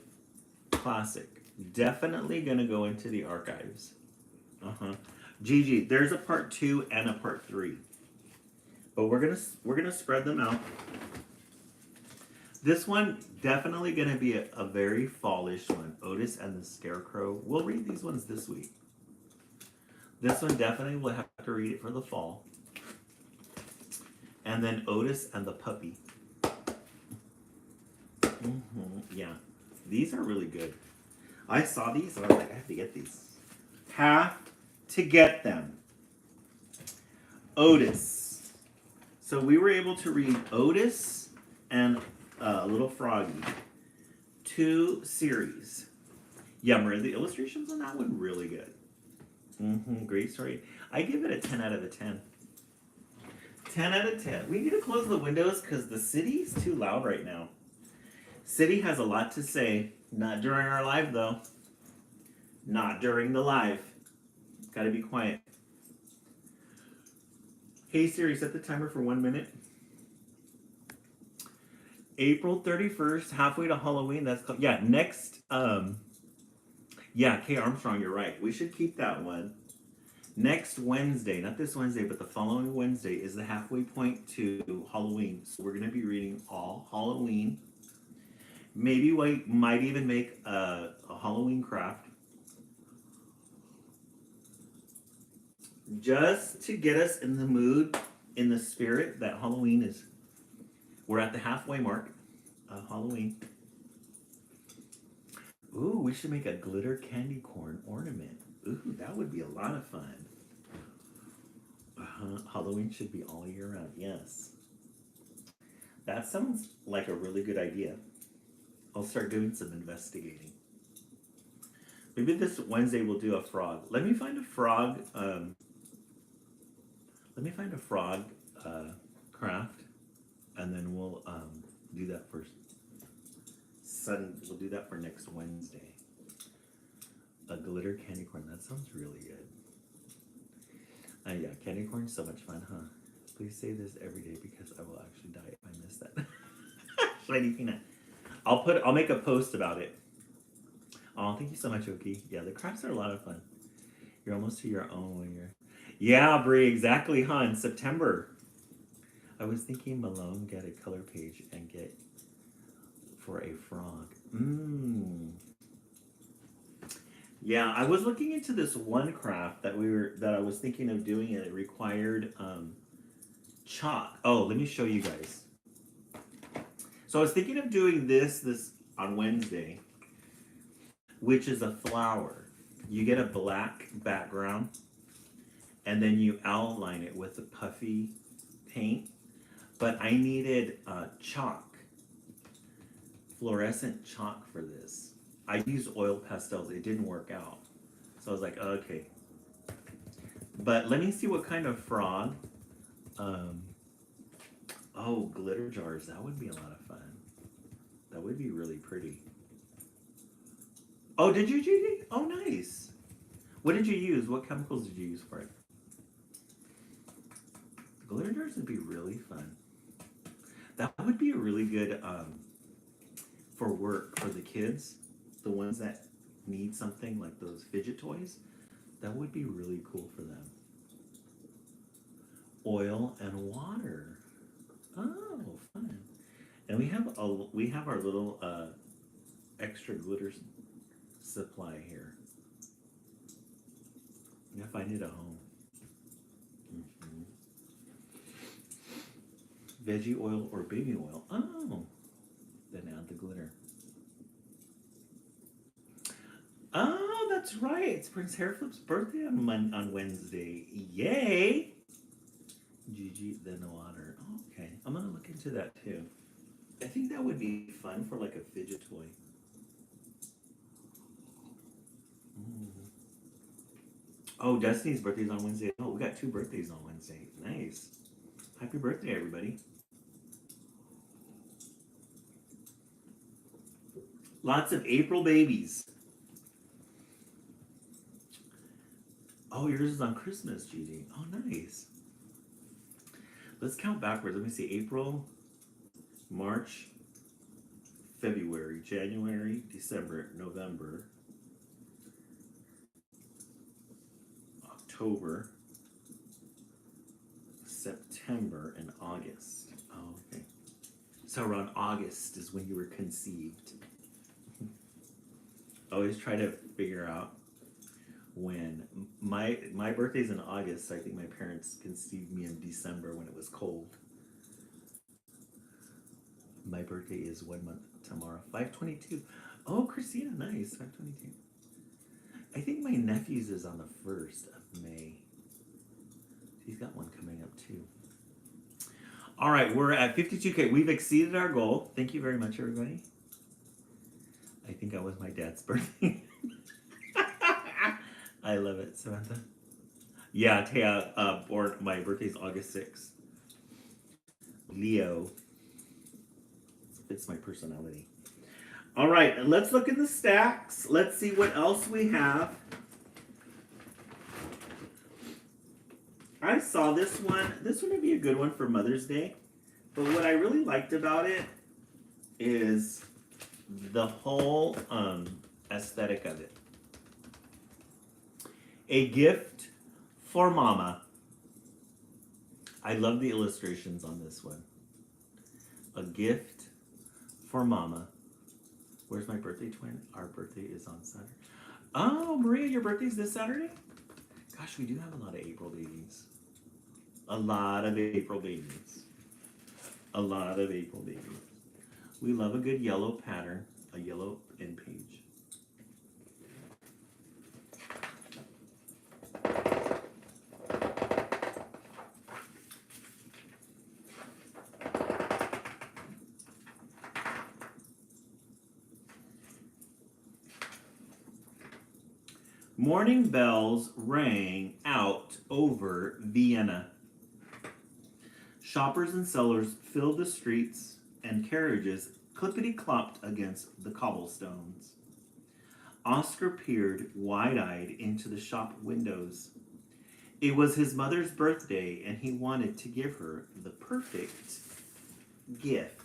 classic. Definitely gonna go into the archives. Gigi, there's a part 2 and a part 3. But we're gonna spread them out. This one definitely gonna be a very fallish one. Otis and the Scarecrow. We'll read these ones this week. This one definitely will have to read it for the fall. And then Otis and the Puppy. Yeah, these are really good. I saw these and I was like, I have to get these. Have to get them. Otis. So we were able to read Otis and Little Froggy. 2 series. Yeah, Maria, the illustrations on that one really good. Great story. I give it a 10 out of a 10. 10 out of 10. We need to close the windows because the city's too loud right now. City has a lot to say. Not during our live, though. Not during the live. Gotta be quiet. Hey Siri, set the timer for 1 minute. April 31st, halfway to Halloween. That's called, yeah, next, yeah, Kay Armstrong, you're right. We should keep that one. Next Wednesday, not this Wednesday, but the following Wednesday is the halfway point to Halloween. So we're going to be reading all Halloween. Maybe we might even make a Halloween craft. Just to get us in the mood, in the spirit that Halloween is. We're at the halfway mark of Halloween. Ooh, we should make a glitter candy corn ornament. Ooh, that would be a lot of fun. Halloween should be all year round, yes. That sounds like a really good idea. I'll start doing some investigating. Maybe this Wednesday we'll do a frog. Let me find a frog, craft, and then we'll do that for we'll do that for next Wednesday. A glitter candy corn. That sounds really good. Yeah, candy corn is so much fun, huh? Please say this every day because I will actually die if I miss that. Shiny peanut. I'll make a post about it. Oh, thank you so much, Oki. Yeah, the crafts are a lot of fun. You're almost to your own when you're. Yeah, Brie, exactly, huh? In September. I was thinking Malone get a color page and get for a frog. Mmm. Yeah, I was looking into this one craft that I was thinking of doing, and it required chalk. Oh, let me show you guys. So I was thinking of doing this on Wednesday, which is a flower. You get a black background, and then you outline it with a puffy paint. But I needed chalk, fluorescent chalk for this. I used oil pastels. It didn't work out. So I was like, okay. But let me see what kind of frog. Oh, glitter jars. That would be a lot of fun. That would be really pretty. Oh, did you, Gigi? Oh, nice. What did you use? What chemicals did you use for it? Glitter jars would be really fun. That would be a really good for work for the kids. The ones that need something like those fidget toys. That would be really cool for them. Oil and water. Oh, fun. And we have our little extra glitter supply here. If I need a home. Mm-hmm. Veggie oil or baby oil. Oh, then add the glitter. Oh, that's right. It's Prince Hairflip's birthday on Wednesday. Yay! Gigi, then the water. Oh, okay, I'm gonna look into that too. I think that would be fun for like a fidget toy. Mm. Oh, Destiny's birthday's on Wednesday. Oh, we got 2 birthdays on Wednesday. Nice. Happy birthday, everybody. Lots of April babies. Oh, yours is on Christmas, Gigi. Oh, nice. Let's count backwards. Let me see. April, March, February, January, December, November, October, September, and August. Oh, okay. So around August is when you were conceived. Always try to figure out when my birthday's in August, so I think my parents conceived me in December when it was cold. My birthday is 1 month tomorrow, 5/22. Oh, Christina, nice, 5/22. I think my nephew's is on the 1st of May. He's got one coming up too. All right, we're at 52K. We've exceeded our goal. Thank you very much, everybody. I think that was my dad's birthday. I love it, Samantha. Yeah, Taya, my birthday's August 6th. Leo. It's my personality. All right, let's look in the stacks. Let's see what else we have. I saw this one. This one would be a good one for Mother's Day. But what I really liked about it is the whole aesthetic of it. A gift for Mama. I love the illustrations on this one. A gift for Mama. Where's my birthday twin? Our birthday is on Saturday. Oh, Maria, your birthday's this Saturday? Gosh, we do have a lot of April babies. A lot of April babies. A lot of April babies. We love a good yellow pattern, a yellow end page. Morning bells rang out over Vienna. Shoppers and sellers filled the streets, and carriages clippity-clopped against the cobblestones. Oscar peered wide-eyed into the shop windows. It was his mother's birthday, and he wanted to give her the perfect gift.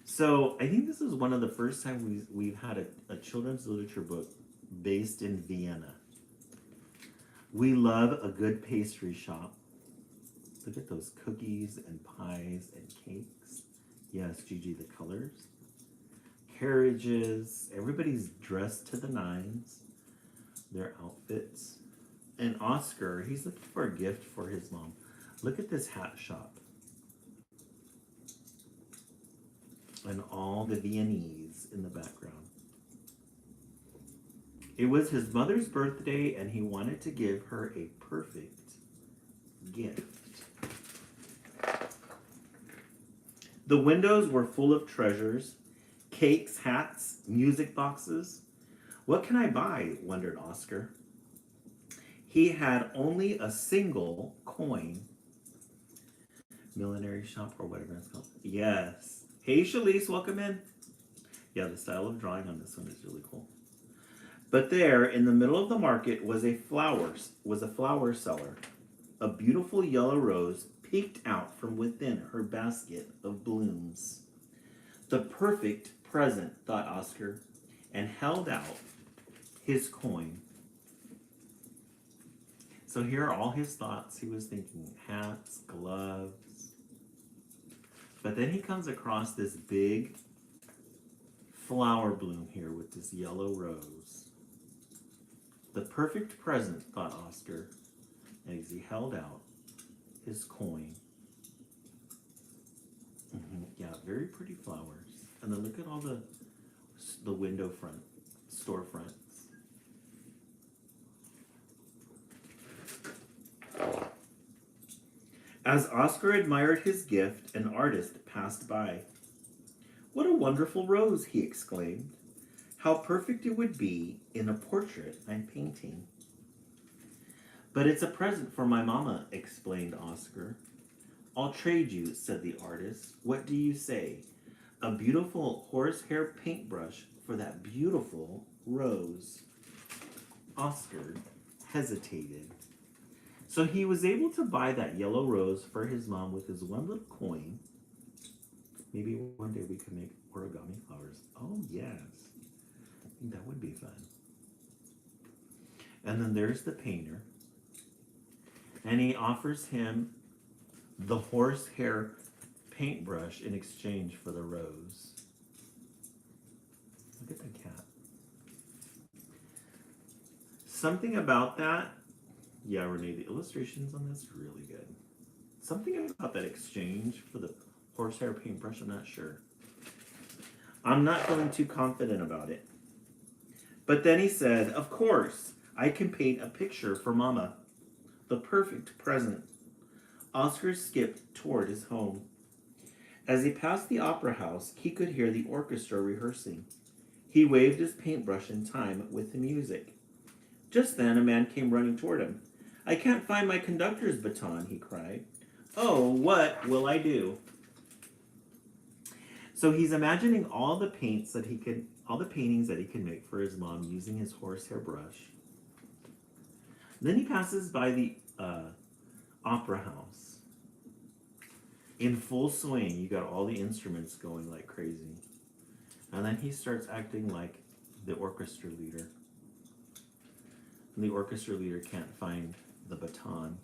So I think this is one of the first times we've had a children's literature book based in Vienna. We love a good pastry shop. Look at those cookies and pies and cakes. Yes, Gigi, the colors. Carriages. Everybody's dressed to the nines. Their outfits. And Oscar, he's looking for a gift for his mom. Look at this hat shop. And all the Viennese in the background. It was his mother's birthday, and he wanted to give her a perfect gift. The windows were full of treasures, cakes, hats, music boxes. What can I buy? Wondered Oscar. He had only a single coin. Millinery shop or whatever it's called. Yes. Hey, Shalise, welcome in. Yeah, the style of drawing on this one is really cool. But there, in the middle of the market, was a flower seller. A beautiful yellow rose peeked out from within her basket of blooms. The perfect present, thought Oscar, and held out his coin. So here are all his thoughts. He was thinking hats, gloves. But then he comes across this big flower bloom here with this yellow rose. The perfect present, thought Oscar, as he held out his coin. Yeah, very pretty flowers. And then look at all the window front, storefronts. As Oscar admired his gift, an artist passed by. What a wonderful rose, he exclaimed. How perfect it would be in a portrait I'm painting. But it's a present for my mama, explained Oscar. I'll trade you, said the artist. What do you say? A beautiful horsehair paintbrush for that beautiful rose. Oscar hesitated. So he was able to buy that yellow rose for his mom with his one little coin. Maybe one day we could make origami flowers. Oh, yes. I think that would be fun. And then there's the painter. And he offers him the horsehair paintbrush in exchange for the rose. Look at the cat. Something about that, yeah, Renee, the illustrations on this are really good. Something about that exchange for the horsehair paintbrush, I'm not sure. I'm not feeling too confident about it. But then he said, of course, I can paint a picture for Mama. The perfect present. Oscar skipped toward his home. As he passed the opera house, he could hear the orchestra rehearsing. He waved his paintbrush in time with the music. Just then, a man came running toward him. I can't find my conductor's baton, he cried. Oh, what will I do? So he's imagining all the paintings that he could make for his mom using his horsehair brush. Then he passes by the opera house. In full swing, you got all the instruments going like crazy. And then he starts acting like the orchestra leader. And the orchestra leader can't find the baton.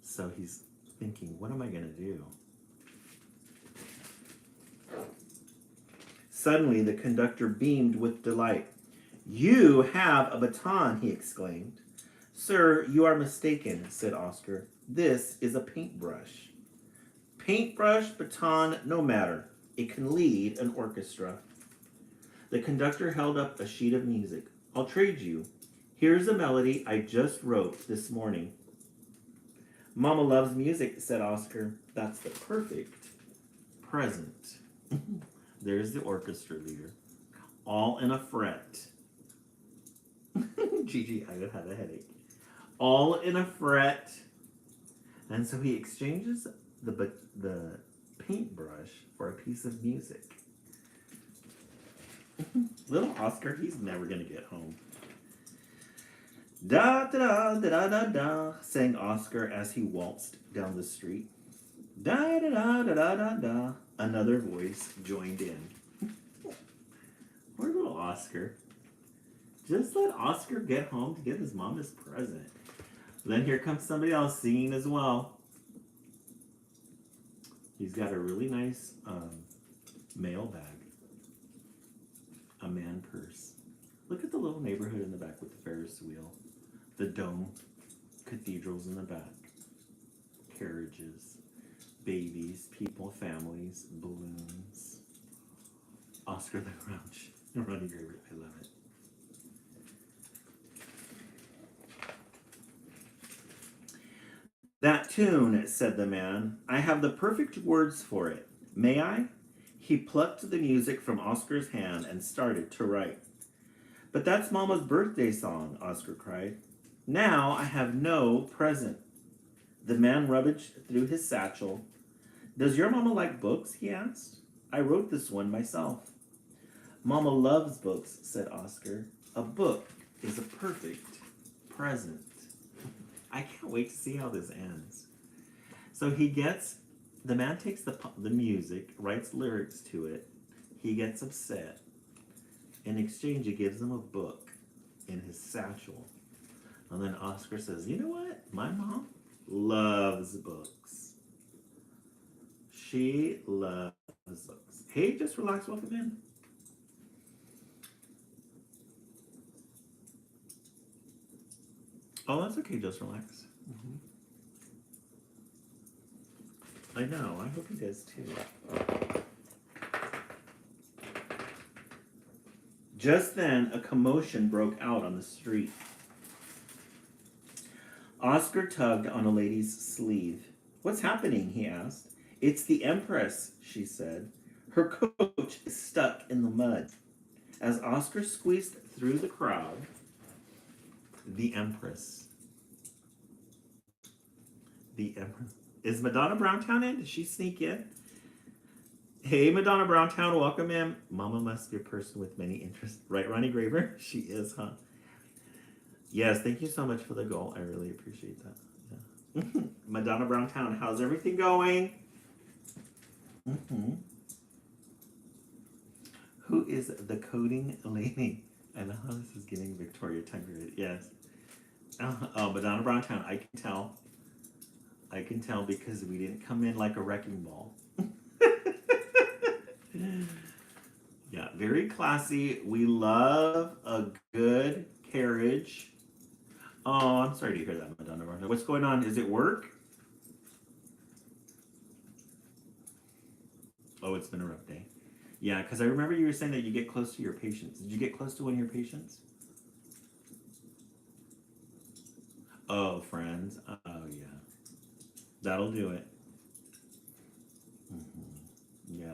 So he's thinking, what am I going to do? Suddenly, the conductor beamed with delight. You have a baton, he exclaimed. Sir, you are mistaken, said Oscar. This is a paintbrush. Paintbrush, baton, no matter. It can lead an orchestra. The conductor held up a sheet of music. I'll trade you. Here's a melody I just wrote this morning. Mama loves music, said Oscar. That's the perfect present. There's the orchestra leader. All in a fret. Gigi, I would have a headache. All in a fret. And so he exchanges the paintbrush for a piece of music. Little Oscar, he's never going to get home. Da da da da da da, sang Oscar as he waltzed down the street. Da da da da da da da. Another voice joined in. Poor little Oscar. Just let Oscar get home to give his mom his present. Then here comes somebody else singing as well. He's got a really nice mail bag, a man purse. Look at the little neighborhood in the back with the Ferris wheel, the dome, cathedrals in the back, carriages, babies, people, families, balloons. Oscar the Grouch, Ronnie Graver, I love it. That tune, said the man. I have the perfect words for it. May I? He plucked the music from Oscar's hand and started to write. But that's Mama's birthday song, Oscar cried. Now I have no present. The man rummaged through his satchel. Does your mama like books? He asked. I wrote this one myself. Mama loves books, said Oscar. A book is a perfect present. I can't wait to see how this ends. So the man takes the music, writes lyrics to it. He gets upset. In exchange, he gives him a book in his satchel. And then Oscar says, you know what? My mom loves books. She loves books. Hey, just relax, welcome in. Oh, that's okay, just relax. I know, I hope he does too. Just then, a commotion broke out on the street. Oscar tugged on a lady's sleeve. What's happening? He asked. It's the Empress, she said. Her coach is stuck in the mud. As Oscar squeezed through the crowd, the Empress. The Empress. Is Madonna Browntown in? Did she sneak in? Hey, Madonna Browntown, welcome in. Mama must be a person with many interests. Right, Ronnie Graver? She is, huh? Yes, thank you so much for the goal. I really appreciate that. Yeah. Madonna Browntown, how's everything going? Who is the coding lady? I know how this is getting Victoria Tiger. Yes. Oh, Madonna Browntown, I can tell. I can tell because we didn't come in like a wrecking ball. Yeah, very classy. We love a good carriage. Oh, I'm sorry to hear that, Madonna Browntown. What's going on? Is it work? Oh, it's been a rough day. Yeah, because I remember you were saying that you get close to your patients. Did you get close to one of your patients? Oh, friends. Oh, yeah. That'll do it. Yeah.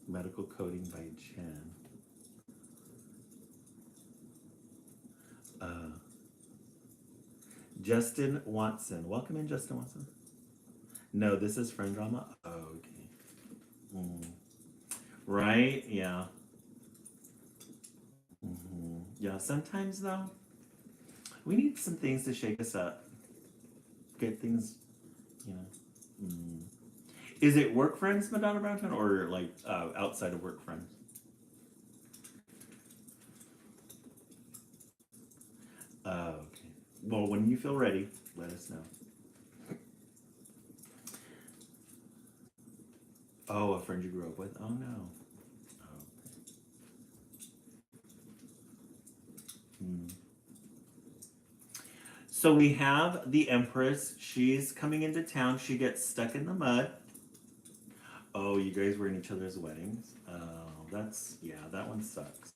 Medical coding by Jen. Justin Watson. Welcome in, Justin Watson. No, this is friend drama. Oh, okay. Right? Yeah. Yeah, sometimes though, we need some things to shake us up. Get things, you know. Is it work friends, Madonna Browntown, or like outside of work friends? Okay. Well, when you feel ready, let us know. Oh, a friend you grew up with? Oh, no. So we have the Empress. She's coming into town. She gets stuck in the mud. Oh, you guys were in each other's weddings. Oh, that one sucks.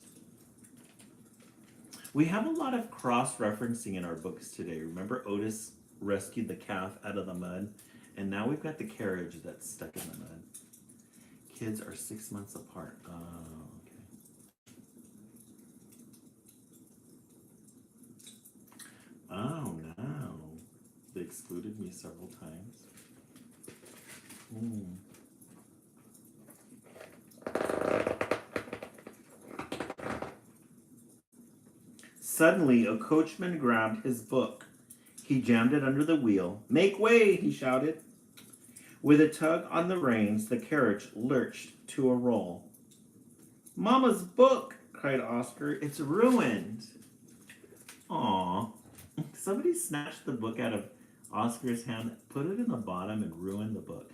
We have a lot of cross-referencing in our books today. Remember Otis rescued the calf out of the mud? And now we've got the carriage that's stuck in the mud. Kids are 6 months apart. Oh, okay. Oh, no. They excluded me several times. Suddenly, a coachman grabbed his book. He jammed it under the wheel. Make way, he shouted. With a tug on the reins, the carriage lurched to a roll. Mama's book, cried Oscar. It's ruined. Aw. Somebody snatched the book out of Oscar's hand, put it in the bottom and ruined the book.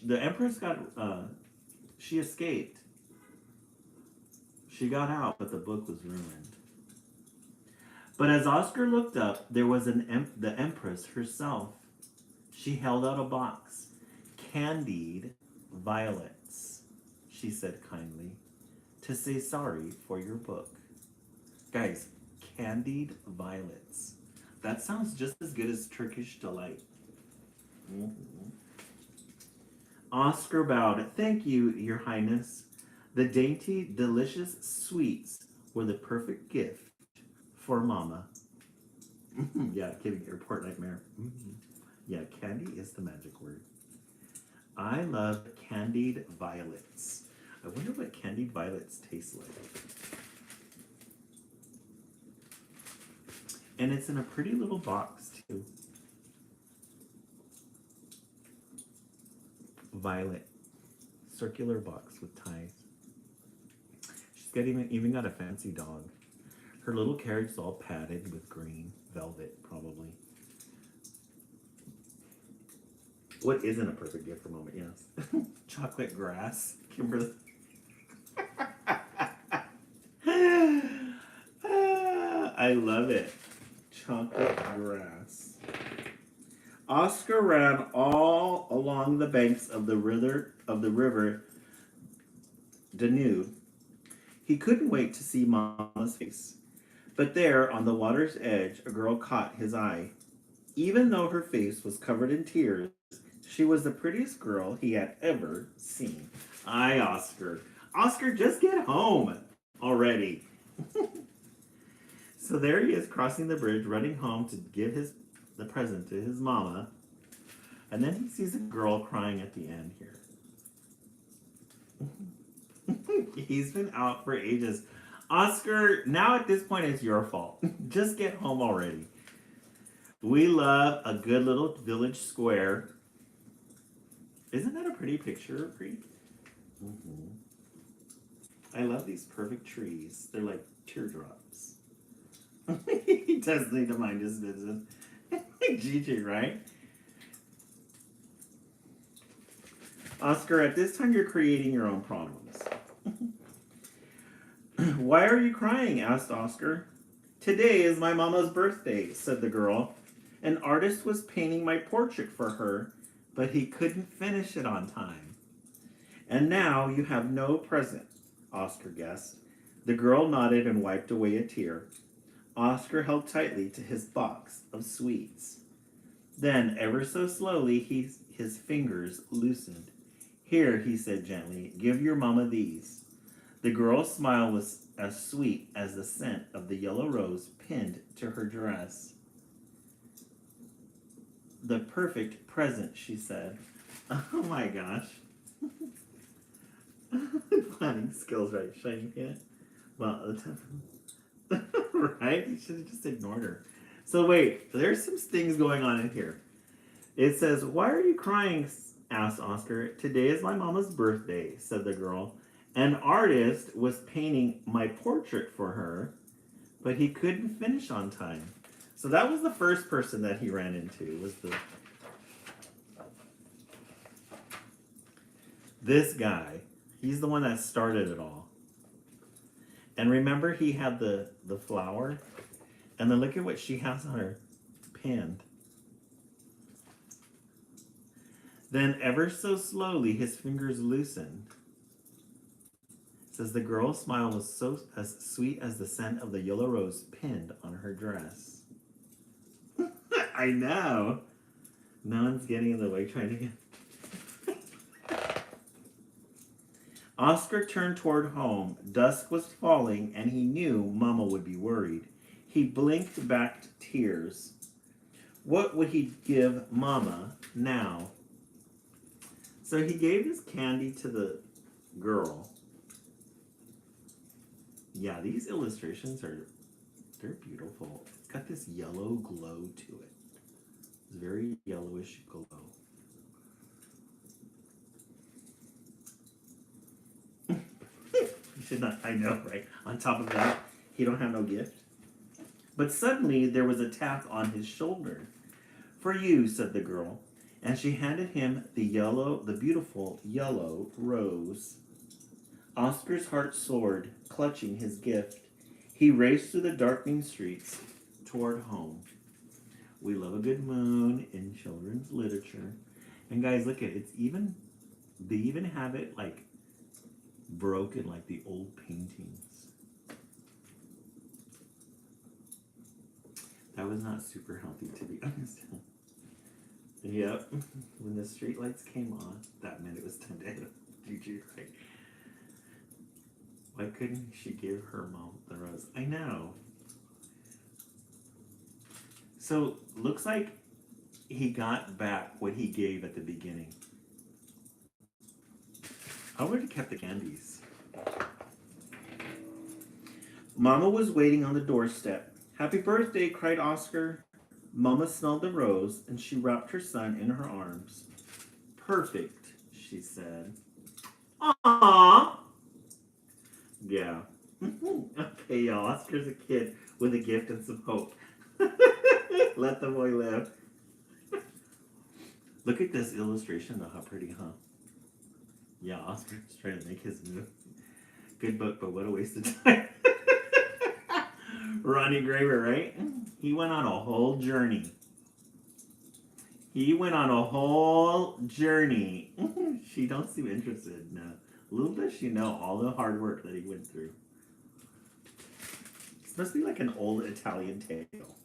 The Empress got, she escaped. She got out, but the book was ruined. But as Oscar looked up, there was the Empress herself. She held out a box. Candied violets, she said kindly, to say sorry for your book. Guys, candied violets. That sounds just as good as Turkish delight. Mm-hmm. Oscar bowed. Thank you, Your Highness. The dainty, delicious sweets were the perfect gift for Mama. Yeah, giving airport nightmare. Mm-hmm. Yeah, candy is the magic word. I love candied violets. I wonder what candied violets taste like. And it's in a pretty little box, too. Violet. Circular box with ties. She's got even got a fancy dog. Her little carriage is all padded with green velvet, probably. What isn't a perfect gift for Mama? Yes. Chocolate grass. Kimberly. I love it. Chocolate grass. Oscar ran all along the banks of the river Danube. He couldn't wait to see Mama's face. But there, on the water's edge, a girl caught his eye. Even though her face was covered in tears, she was the prettiest girl he had ever seen. Aye, Oscar. Oscar, just get home already. So there he is crossing the bridge, running home to give the present to his mama. And then he sees a girl crying at the end here. He's been out for ages. Oscar, now at this point it's your fault. Just get home already. We love a good little village square. Isn't that a pretty picture, Preet? Mm-hmm. I love these perfect trees. They're like teardrops. He does need to mind his business. Gigi, right? Oscar, at this time you're creating your own problems. Why are you crying? Asked Oscar. Today is my mama's birthday, said the girl. An artist was painting my portrait for her, but he couldn't finish it on time. And now you have no present, Oscar guessed. The girl nodded and wiped away a tear. Oscar held tightly to his box of sweets. Then, ever so slowly, his fingers loosened. Here, he said gently, give your mama these. The girl's smile was as sweet as the scent of the yellow rose pinned to her dress. The perfect present, she said. Oh my gosh. Planning skills, right? Shiny pin. Well, right? You should have just ignored her. So wait, there's some things going on in here. It says, why are you crying? Asked Oscar. Today is my mama's birthday, said the girl. An artist was painting my portrait for her, but he couldn't finish on time. So that was the first person that he ran into, was this guy. He's the one that started it all. And remember, he had the flower? And then look at what she has on her pinned. Then ever so slowly, his fingers loosened. It says the girl's smile was so as sweet as the scent of the yellow rose pinned on her dress. I know. No one's getting in the way trying to get... Oscar turned toward home. Dusk was falling, and he knew Mama would be worried. He blinked back tears. What would he give Mama now? So he gave his candy to the girl. Yeah, these illustrations they're beautiful. It's got this yellow glow to it. It's very yellowish glow. You should not, I know, right? On top of that, he don't have no gift. But suddenly there was a tap on his shoulder. For you, said the girl, and she handed him the beautiful yellow rose. Oscar's heart soared, clutching his gift. He raced through the darkening streets toward home. We love a good moon in children's literature. And guys, look at it. They even have it like broken like the old paintings. That was not super healthy, to be honest. Yep. When the street lights came on, that meant it was time to hit Gigi, right? Why couldn't she give her mom the rose? I know. So, looks like he got back what he gave at the beginning. I would have kept the candies. Mama was waiting on the doorstep. Happy birthday, cried Oscar. Mama smelled the rose, and she wrapped her son in her arms. Perfect, she said. Aww. Yeah. Okay, y'all. Oscar's a kid with a gift and some hope. Let the boy live. Look at this illustration, though. How pretty, huh? Yeah, Oscar's trying to make his move. Good book, but what a waste of time. Ronnie Graver, right? He went on a whole journey. She don't seem interested. No. Little does she know all the hard work that he went through. This must be like an old Italian tale.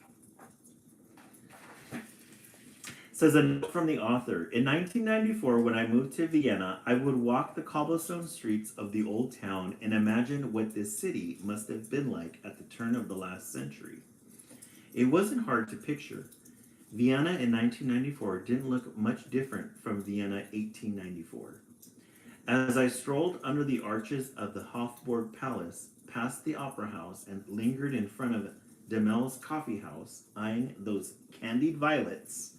Says a note from the author. In 1994, when I moved to Vienna, I would walk the cobblestone streets of the old town and imagine what this city must have been like at the turn of the last century. It wasn't hard to picture. Vienna in 1994 didn't look much different from Vienna 1894. As I strolled under the arches of the Hofburg Palace, past the Opera House, and lingered in front of Demel's coffee house, eyeing those candied violets,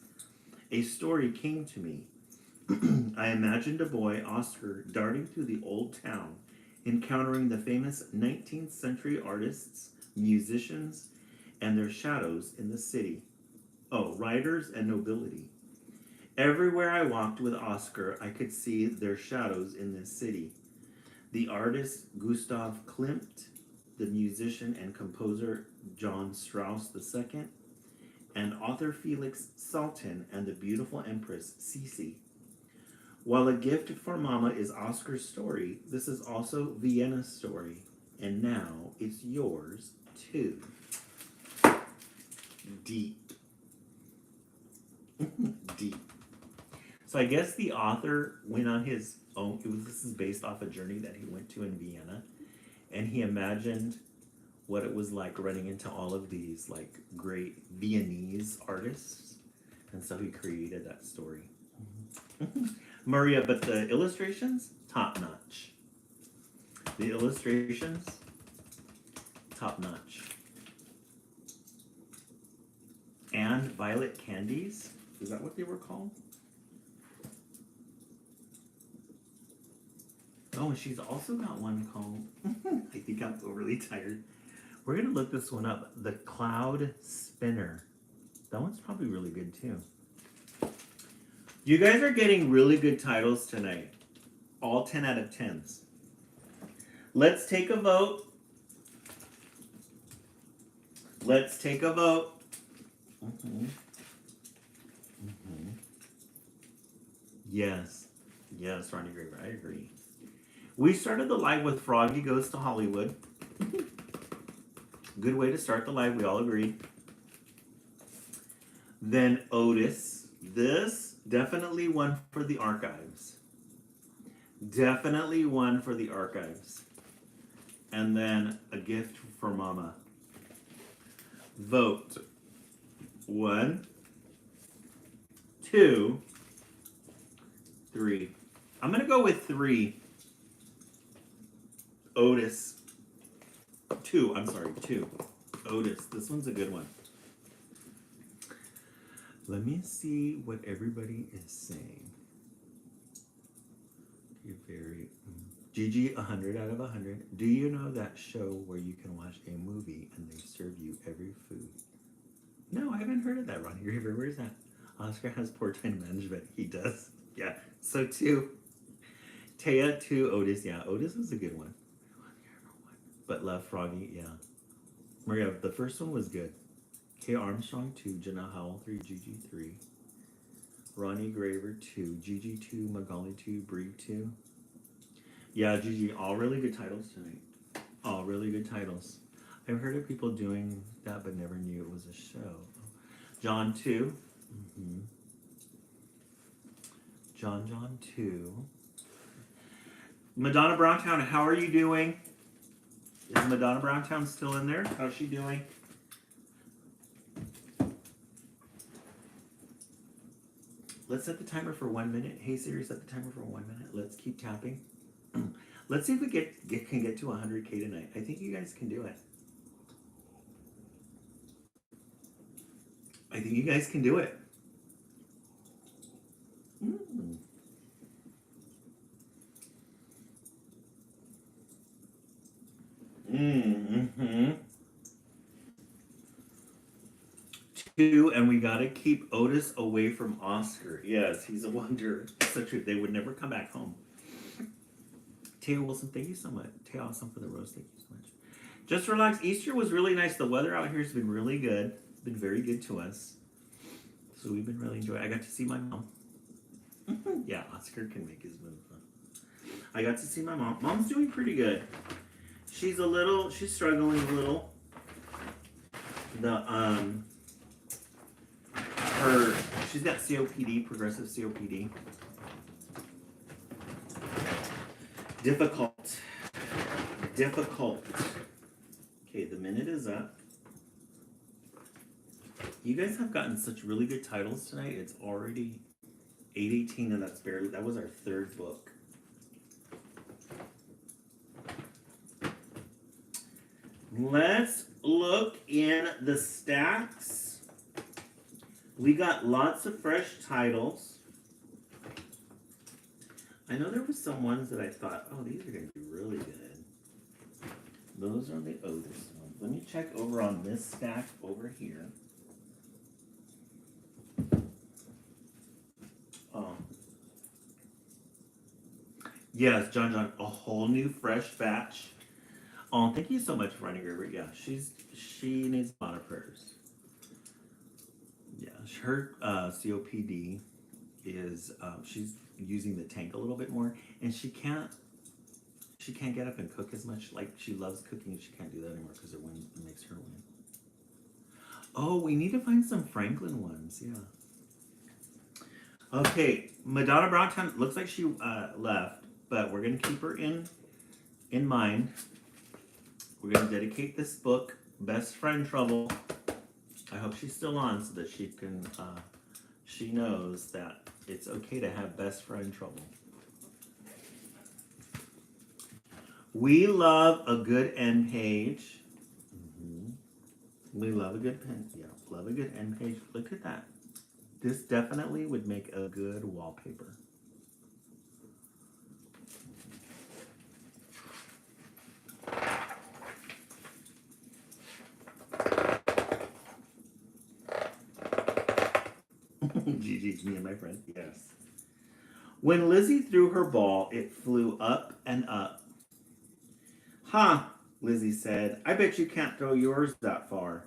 a story came to me. I imagined a boy, Oscar, darting through the old town, encountering the famous 19th century artists, musicians, and their shadows in the city. Oh, writers and nobility. Everywhere I walked with Oscar, I could see their shadows in this city. The artist Gustav Klimt, the musician and composer John Strauss II, and author Felix Salten and the beautiful Empress Sisi. While a gift for Mama is Oscar's story, this is also Vienna's story, and now it's yours too. Deep. Deep. So I guess the author went on his own. This is based off a journey that he went to in Vienna, and he imagined what it was like running into all of these like great Viennese artists, and so he created that story. Maria, but the illustrations, top notch. The illustrations, top notch. And violet candies, is that what they were called? Oh, and she's also got one called, I think I'm overly tired. We're going to look this one up. The Cloud Spinner. That one's probably really good too. You guys are getting really good titles tonight. All 10 out of 10s. Let's take a vote. Let's take a vote. Yes. Yes, Ronnie Graver. I agree. We started the live with Froggy Goes to Hollywood. Good way to start the live, we all agree. Then Otis. This, definitely one for the archives. Definitely one for the archives. And then A Gift for Mama. Vote. 1, 2, 3. I'm going to go with 3. Otis. 2. I'm sorry, 2. Otis. This one's a good one. Let me see what everybody is saying. You're very... Gigi, 100 out of 100. Do you know that show where you can watch a movie and they serve you every food? No, I haven't heard of that, Ronnie Graver. Where's that? Oscar has poor time management. He does. Yeah. So too. Taya to Otis. Yeah, Otis was a good one. But love Froggy. Yeah. Maria, the first one was good. Kay Armstrong 2, Jenna Howell 3, Gigi 3, Ronnie Graver 2, Gigi 2, Magali 2, Bree 2. Yeah, Gigi, all really good titles tonight. All really good titles. I've heard of people doing that, but never knew it was a show. John 2. Mm-hmm. John 2. Madonna Browntown, how are you doing? Is Madonna Browntown still in there? How's she doing? Let's set the timer for 1 minute. Hey Siri, set the timer for 1 minute. Let's keep tapping. Let's see if we can get to 100K tonight. I think you guys can do it. I think you guys can do it. Mm. Mm-hmm. 2, and we gotta keep Otis away from Oscar. Yes, he's a wonder. So true. They would never come back home. Taya Wilson, thank you so much. Taya Awesome for the rose, thank you so much. Just relax. Easter was really nice. The weather out here has been really good. It's been very good to us. So we've been really enjoying it. I got to see my mom. Yeah, Oscar can make his move. I got to see my mom. Mom's doing pretty good. She's struggling a little. She's got COPD, progressive COPD. Difficult. Okay, the minute is up. You guys have gotten such really good titles tonight. It's already 8:18, and that was our third book. Let's look in the stacks. We got lots of fresh titles. I know there were some ones that I thought, oh, these are going to be really good. Those are the Otis ones. Let me check over on this stack over here. Yes, John, a whole new fresh batch. Oh, thank you so much for running her. Yeah, she needs a lot of prayers. Yeah, her COPD is she's using the tank a little bit more, and she can't get up and cook as much. Like, she loves cooking, she can't do that anymore because it makes her win. Oh, we need to find some Franklin ones. Yeah. Okay, Madonna Browntown looks like she left, but we're gonna keep her in mind. We're gonna dedicate this book, Best Friend Trouble. I hope she's still on so that she can. She knows that it's okay to have best friend trouble. We love a good end page. Mm-hmm. We love a good pen. Yeah, love a good end page. Look at that. This definitely would make a good wallpaper. Gigi's me and my friend. Yes. When Lizzie threw her ball, it flew up and up. Huh, Lizzie said. I bet you can't throw yours that far.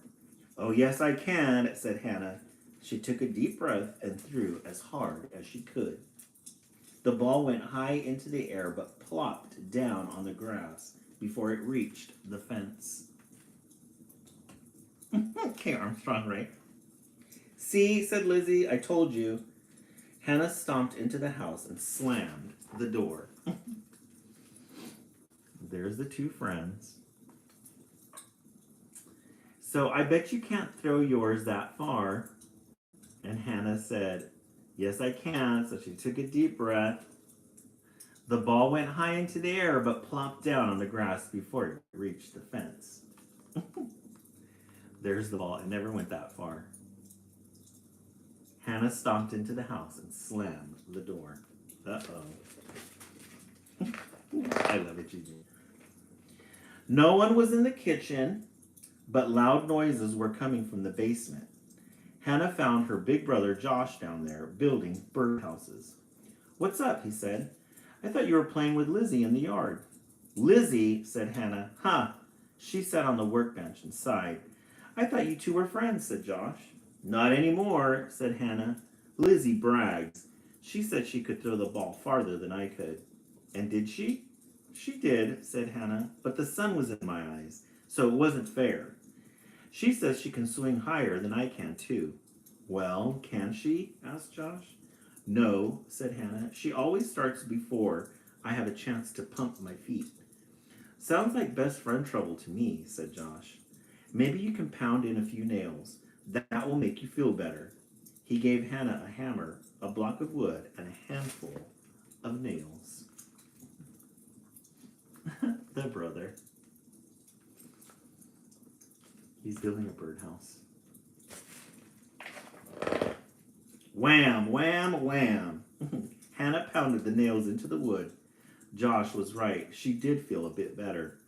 Oh, yes, I can, said Hannah. She took a deep breath and threw as hard as she could. The ball went high into the air but plopped down on the grass before it reached the fence. Kay Armstrong, right? See, said Lizzie, I told you. Hannah stomped into the house and slammed the door. There's the two friends. So I bet you can't throw yours that far. And Hannah said, yes, I can. So she took a deep breath. The ball went high into the air but plopped down on the grass before it reached the fence. There's the ball. It never went that far. Hannah stomped into the house and slammed the door. Uh-oh. I love it, Gigi. No one was in the kitchen, but loud noises were coming from the basement. Hannah found her big brother Josh down there building birdhouses. "What's up?" he said. "I thought you were playing with Lizzie in the yard." "Lizzie," said Hannah. "Huh." She sat on the workbench and sighed. "I thought you two were friends," said Josh. "Not anymore," said Hannah. "Lizzie brags. She said she could throw the ball farther than I could." "And did she?" "She did," said Hannah, "but the sun was in my eyes, so it wasn't fair. She says she can swing higher than I can, too." "Well, can she?" asked Josh. "No," said Hannah. "She always starts before I have a chance to pump my feet." "Sounds like best friend trouble to me," said Josh. "Maybe you can pound in a few nails. That will make you feel better." He gave Hannah a hammer, a block of wood, and a handful of nails. The brother. He's building a birdhouse. Wham, wham, wham. Hannah pounded the nails into the wood. Josh was right. She did feel a bit better.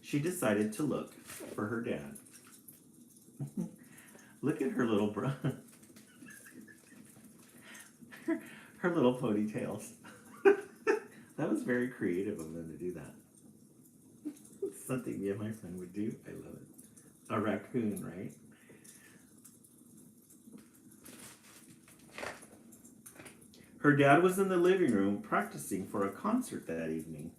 She decided to look for her dad. Look at her little her little ponytails. That was very creative of them to do that. Something me and my friend would do. I love it. A raccoon, right? Her dad was in the living room practicing for a concert that evening.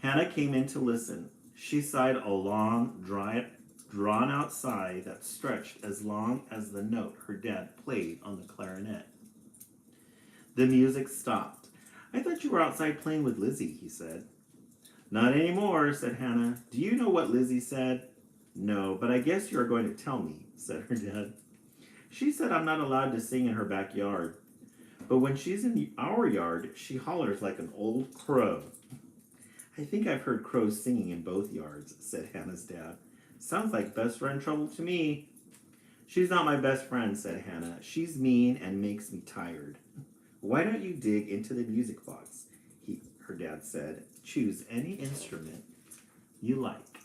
Hannah came in to listen. She sighed a long, drawn-out sigh that stretched as long as the note her dad played on the clarinet. The music stopped. "I thought you were outside playing with Lizzie," he said. "Not anymore," said Hannah. "Do you know what Lizzie said?" "No, but I guess you are going to tell me," said her dad. "She said I'm not allowed to sing in her backyard. But when she's in our yard, she hollers like an old crow." "I think I've heard crows singing in both yards," said Hannah's dad. "Sounds like best friend trouble to me." "She's not my best friend," said Hannah. "She's mean and makes me tired." "Why don't you dig into the music box?" her dad said. "Choose any instrument you like."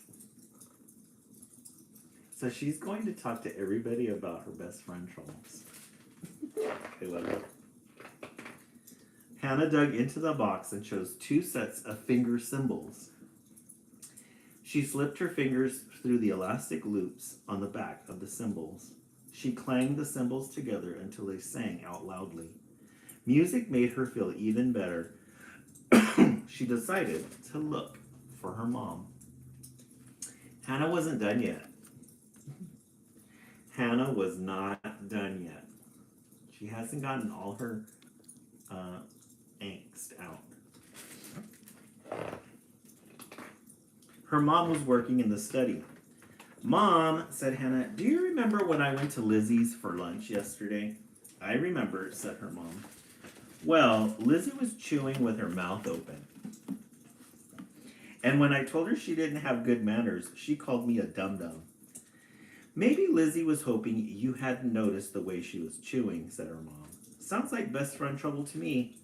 So she's going to talk to everybody about her best friend troubles. I love it. Hannah dug into the box and chose 2 sets of finger cymbals. She slipped her fingers through the elastic loops on the back of the cymbals. She clanged the cymbals together until they sang out loudly. Music made her feel even better. She decided to look for her mom. Hannah wasn't done yet. Hannah was not done yet. She hasn't gotten all her angst out. Her mom was working in the study. "Mom," said Hannah, "do you remember when I went to Lizzie's for lunch yesterday?" "I remember," said her mom. "Well, Lizzie was chewing with her mouth open. And when I told her she didn't have good manners, she called me a dum-dum." "Maybe Lizzie was hoping you hadn't noticed the way she was chewing," said her mom. "Sounds like best friend trouble to me."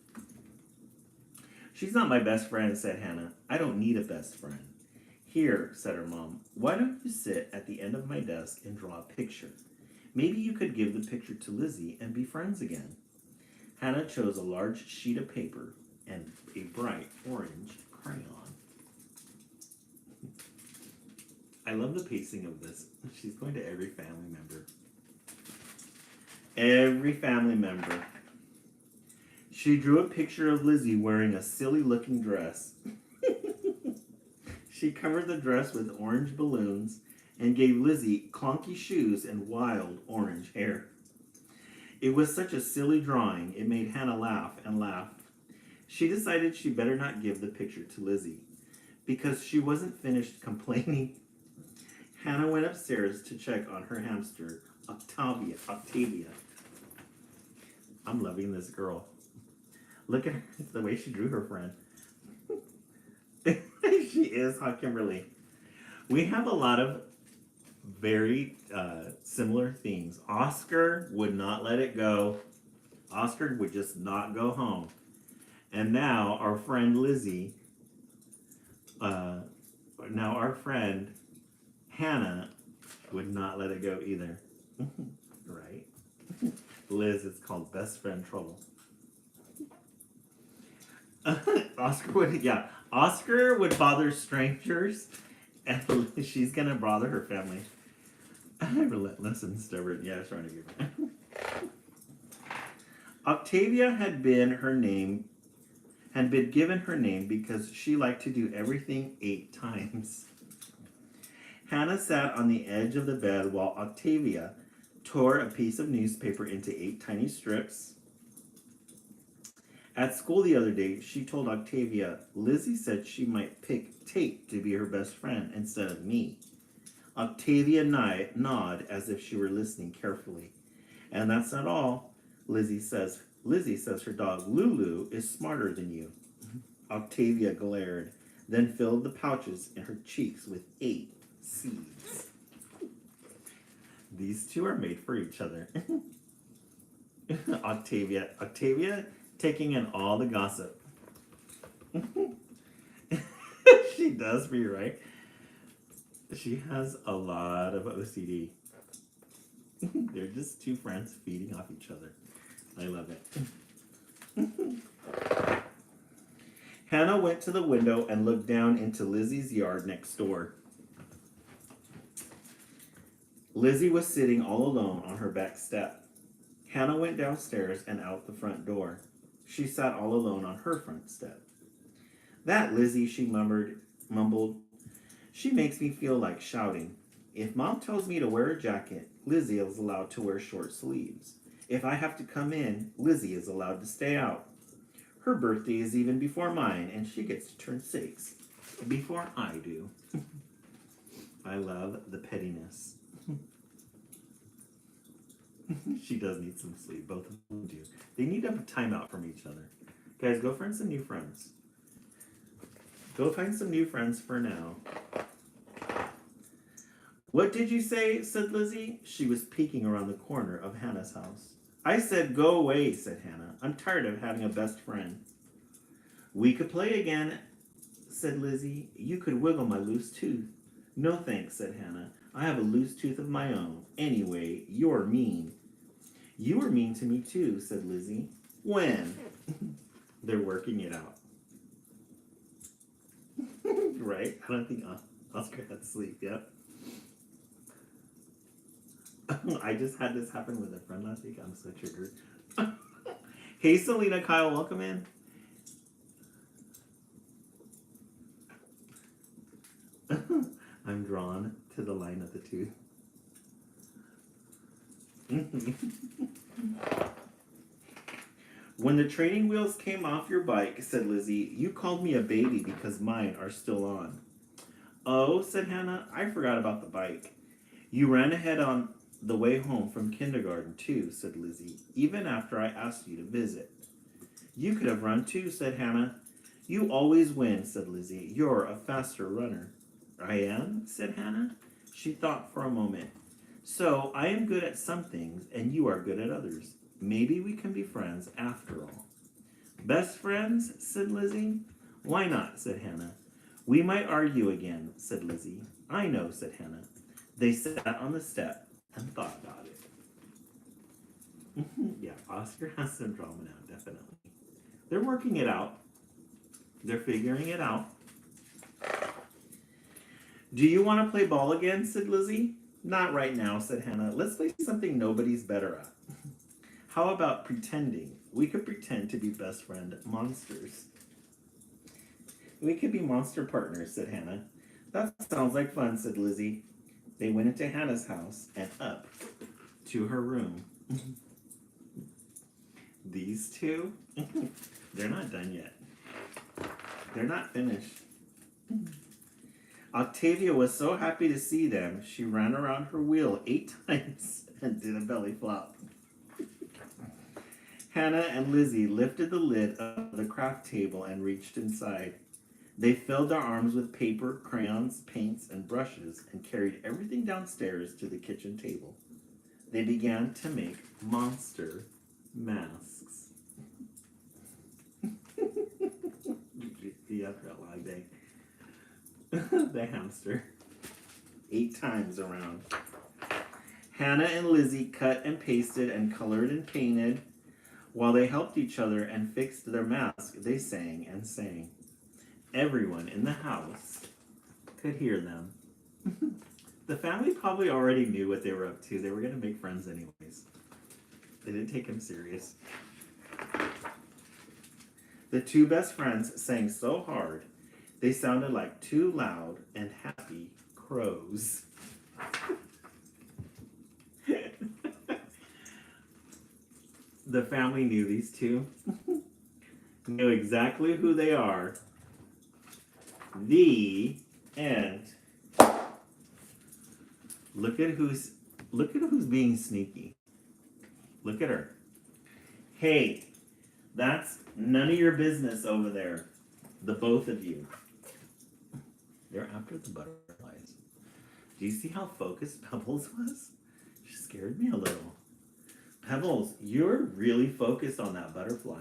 "She's not my best friend," said Hannah. "I don't need a best friend." "Here," said her mom, "why don't you sit at the end of my desk and draw a picture? Maybe you could give the picture to Lizzie and be friends again." Hannah chose a large sheet of paper and a bright orange crayon. I love the pacing of this. She's going to every family member. Every family member. She drew a picture of Lizzie wearing a silly-looking dress. She covered the dress with orange balloons and gave Lizzie clunky shoes and wild orange hair. It was such a silly drawing, it made Hannah laugh and laugh. She decided she better not give the picture to Lizzie. Because she wasn't finished complaining, Hannah went upstairs to check on her hamster, Octavia. I'm loving this girl. Look at her, the way she drew her friend. She is Hot Kimberly. We have a lot of very similar things. Oscar would not let it go. Oscar would just not go home. And now our friend Lizzie, now our friend Hannah would not let it go either. Right? Liz, it's called best friend trouble. Oscar would bother strangers, and she's gonna bother her family. Relentless and stubborn. Yeah, I was trying to give her. Octavia had been given her name because she liked to do everything 8 times. Hannah sat on the edge of the bed while Octavia tore a piece of newspaper into 8 tiny strips. At school the other day, she told Octavia, Lizzie said she might pick Tate to be her best friend instead of me. Octavia nodded as if she were listening carefully. And that's not all. Lizzie says her dog Lulu is smarter than you. Octavia glared, then filled the pouches in her cheeks with 8 seeds. These two are made for each other. Octavia taking in all the gossip. She does be right. She has a lot of OCD. They're just 2 friends feeding off each other. I love it. Hannah went to the window and looked down into Lizzie's yard next door. Lizzie was sitting all alone on her back step. Hannah went downstairs and out the front door. She sat all alone on her front step. That Lizzie, she mumbled. She makes me feel like shouting. If Mom tells me to wear a jacket, Lizzie is allowed to wear short sleeves. If I have to come in, Lizzie is allowed to stay out. Her birthday is even before mine, and she gets to turn 6 before I do. I love the pettiness. She does need some sleep. Both of them do. They need a timeout from each other. Guys, go find some new friends. Go find some new friends for now. What did you say? Said Lizzie. She was peeking around the corner of Hannah's house. I said go away, said Hannah. I'm tired of having a best friend. We could play again, said Lizzie. You could wiggle my loose tooth. No thanks, said Hannah. I have a loose tooth of my own. Anyway, you're mean. You were mean to me too, said Lizzie. When? They're working it out. Right? I don't think Oscar had to sleep yet. I just had this happen with a friend last week. I'm so triggered. Hey, Selena, Kyle, welcome in. I'm drawn to the line of the tooth. When the training wheels came off your bike, said Lizzie, you called me a baby because mine are still on. Oh, said Hannah, I forgot about the bike. You ran ahead on the way home from kindergarten too, said Lizzie, even after I asked you to visit. You could have run too, said Hannah. You always win, said Lizzie. You're a faster runner. I am, said Hannah. She thought for a moment. So I am good at some things and you are good at others. Maybe we can be friends after all. Best friends, said Lizzie. Why not, said Hannah. We might argue again, said Lizzie. I know, said Hannah. They sat on the step and thought about it. Yeah, Oscar has some drama now, definitely. They're working it out. They're figuring it out. Do you want to play ball again, said Lizzie. Not right now, said Hannah. Let's play something nobody's better at. How about pretending? We could pretend to be best friend monsters. We could be monster partners, said Hannah. That sounds like fun, said Lizzie. They went into Hannah's house and up to her room. These two, they're not done yet. They're not finished. Octavia was so happy to see them, she ran around her wheel 8 times and did a belly flop. Hannah and Lizzie lifted the lid of the craft table and reached inside. They filled their arms with paper, crayons, paints, and brushes and carried everything downstairs to the kitchen table. They began to make monster masks. After a long day. The hamster. 8 times around. Hannah and Lizzie cut and pasted and colored and painted. While they helped each other and fixed their mask, they sang and sang. Everyone in the house could hear them. The family probably already knew what they were up to. They were going to make friends anyways. They didn't take him serious. The two best friends sang so hard, they sounded like two loud and happy crows. The family knew these two, knew exactly who they are. The end. Look at who's being sneaky. Look at her. Hey, that's none of your business over there. The both of you. They're after the butterflies. Do you see how focused Pebbles was? She scared me a little. Pebbles, you're really focused on that butterfly.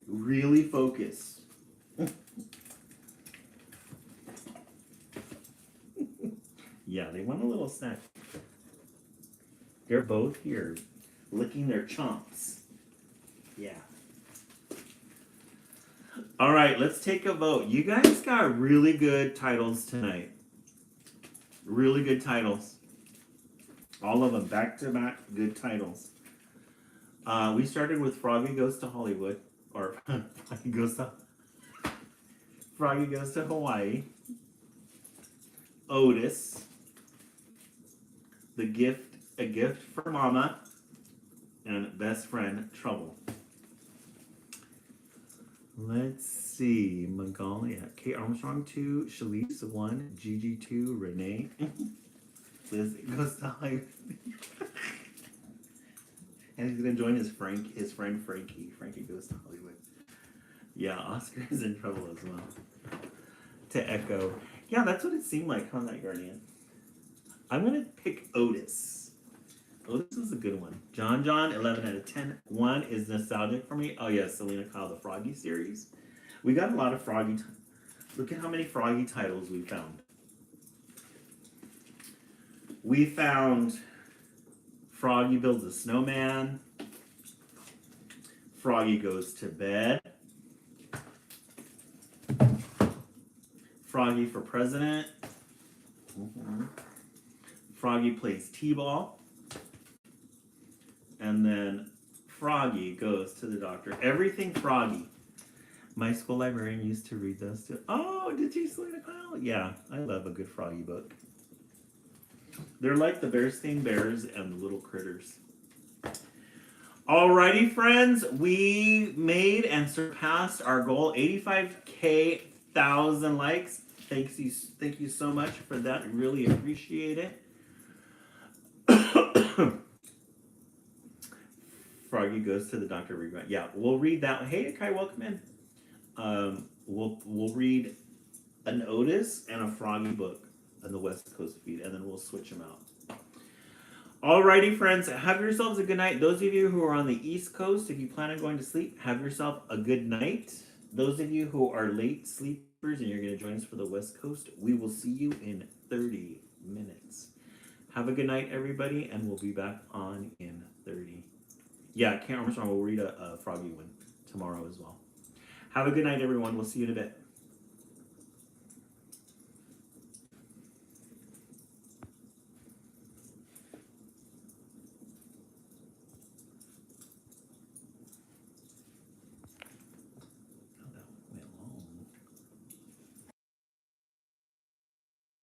Really focused. Yeah, they want a little snack. They're both here, licking their chomps. Yeah. All right, let's take a vote. You guys got really good titles tonight. Really good titles. All of them, back-to-back good titles. We started with Froggy Goes to Hollywood, or Froggy Goes to Hawaii. Otis. A Gift for Mama. And Best Friend, Trouble. Let's see. Magali, Kate Armstrong 2, Shalise 1, Gigi 2, Renee. Liz Goes to Hollywood. And he's gonna join his friend Frankie. Frankie Goes to Hollywood. Yeah, Oscar is in trouble as well. To echo. Yeah, that's what it seemed like, huh, that Guardian? I'm gonna pick Otis. Otis is a good one. John, 11 out of 10. 1 is nostalgic for me. Oh yeah, Selena Kyle, the Froggy series. We got a lot of Froggy. Look at how many Froggy titles we found. We found Froggy Builds a Snowman. Froggy Goes to Bed. Froggy for President. Froggy Plays T-Ball. And then Froggy Goes to the Doctor. Everything Froggy. My school librarian used to read those too. Oh, did you, Selena Kyle? Yeah, I love a good Froggy book. They're like the Bearstein Bears and the Little Critters. Alrighty, friends. We made and surpassed our goal. 85,000 likes. Thank you so much for that. I really appreciate it. Froggy Goes to the Doctor. Yeah, we'll read that one. Hey, Kai, welcome in. We'll read an Otis and a Froggy book on the West Coast feed, and then we'll switch them out. Alrighty, friends, have yourselves a good night. Those of you who are on the East Coast, if you plan on going to sleep, have yourself a good night. Those of you who are late sleepers and you're going to join us for the West Coast, we will see you in 30 minutes. Have a good night, everybody, and we'll be back on in 30. Yeah, Kate Armstrong will read a Froggy one tomorrow as well. Have a good night, everyone. We'll see you in a bit.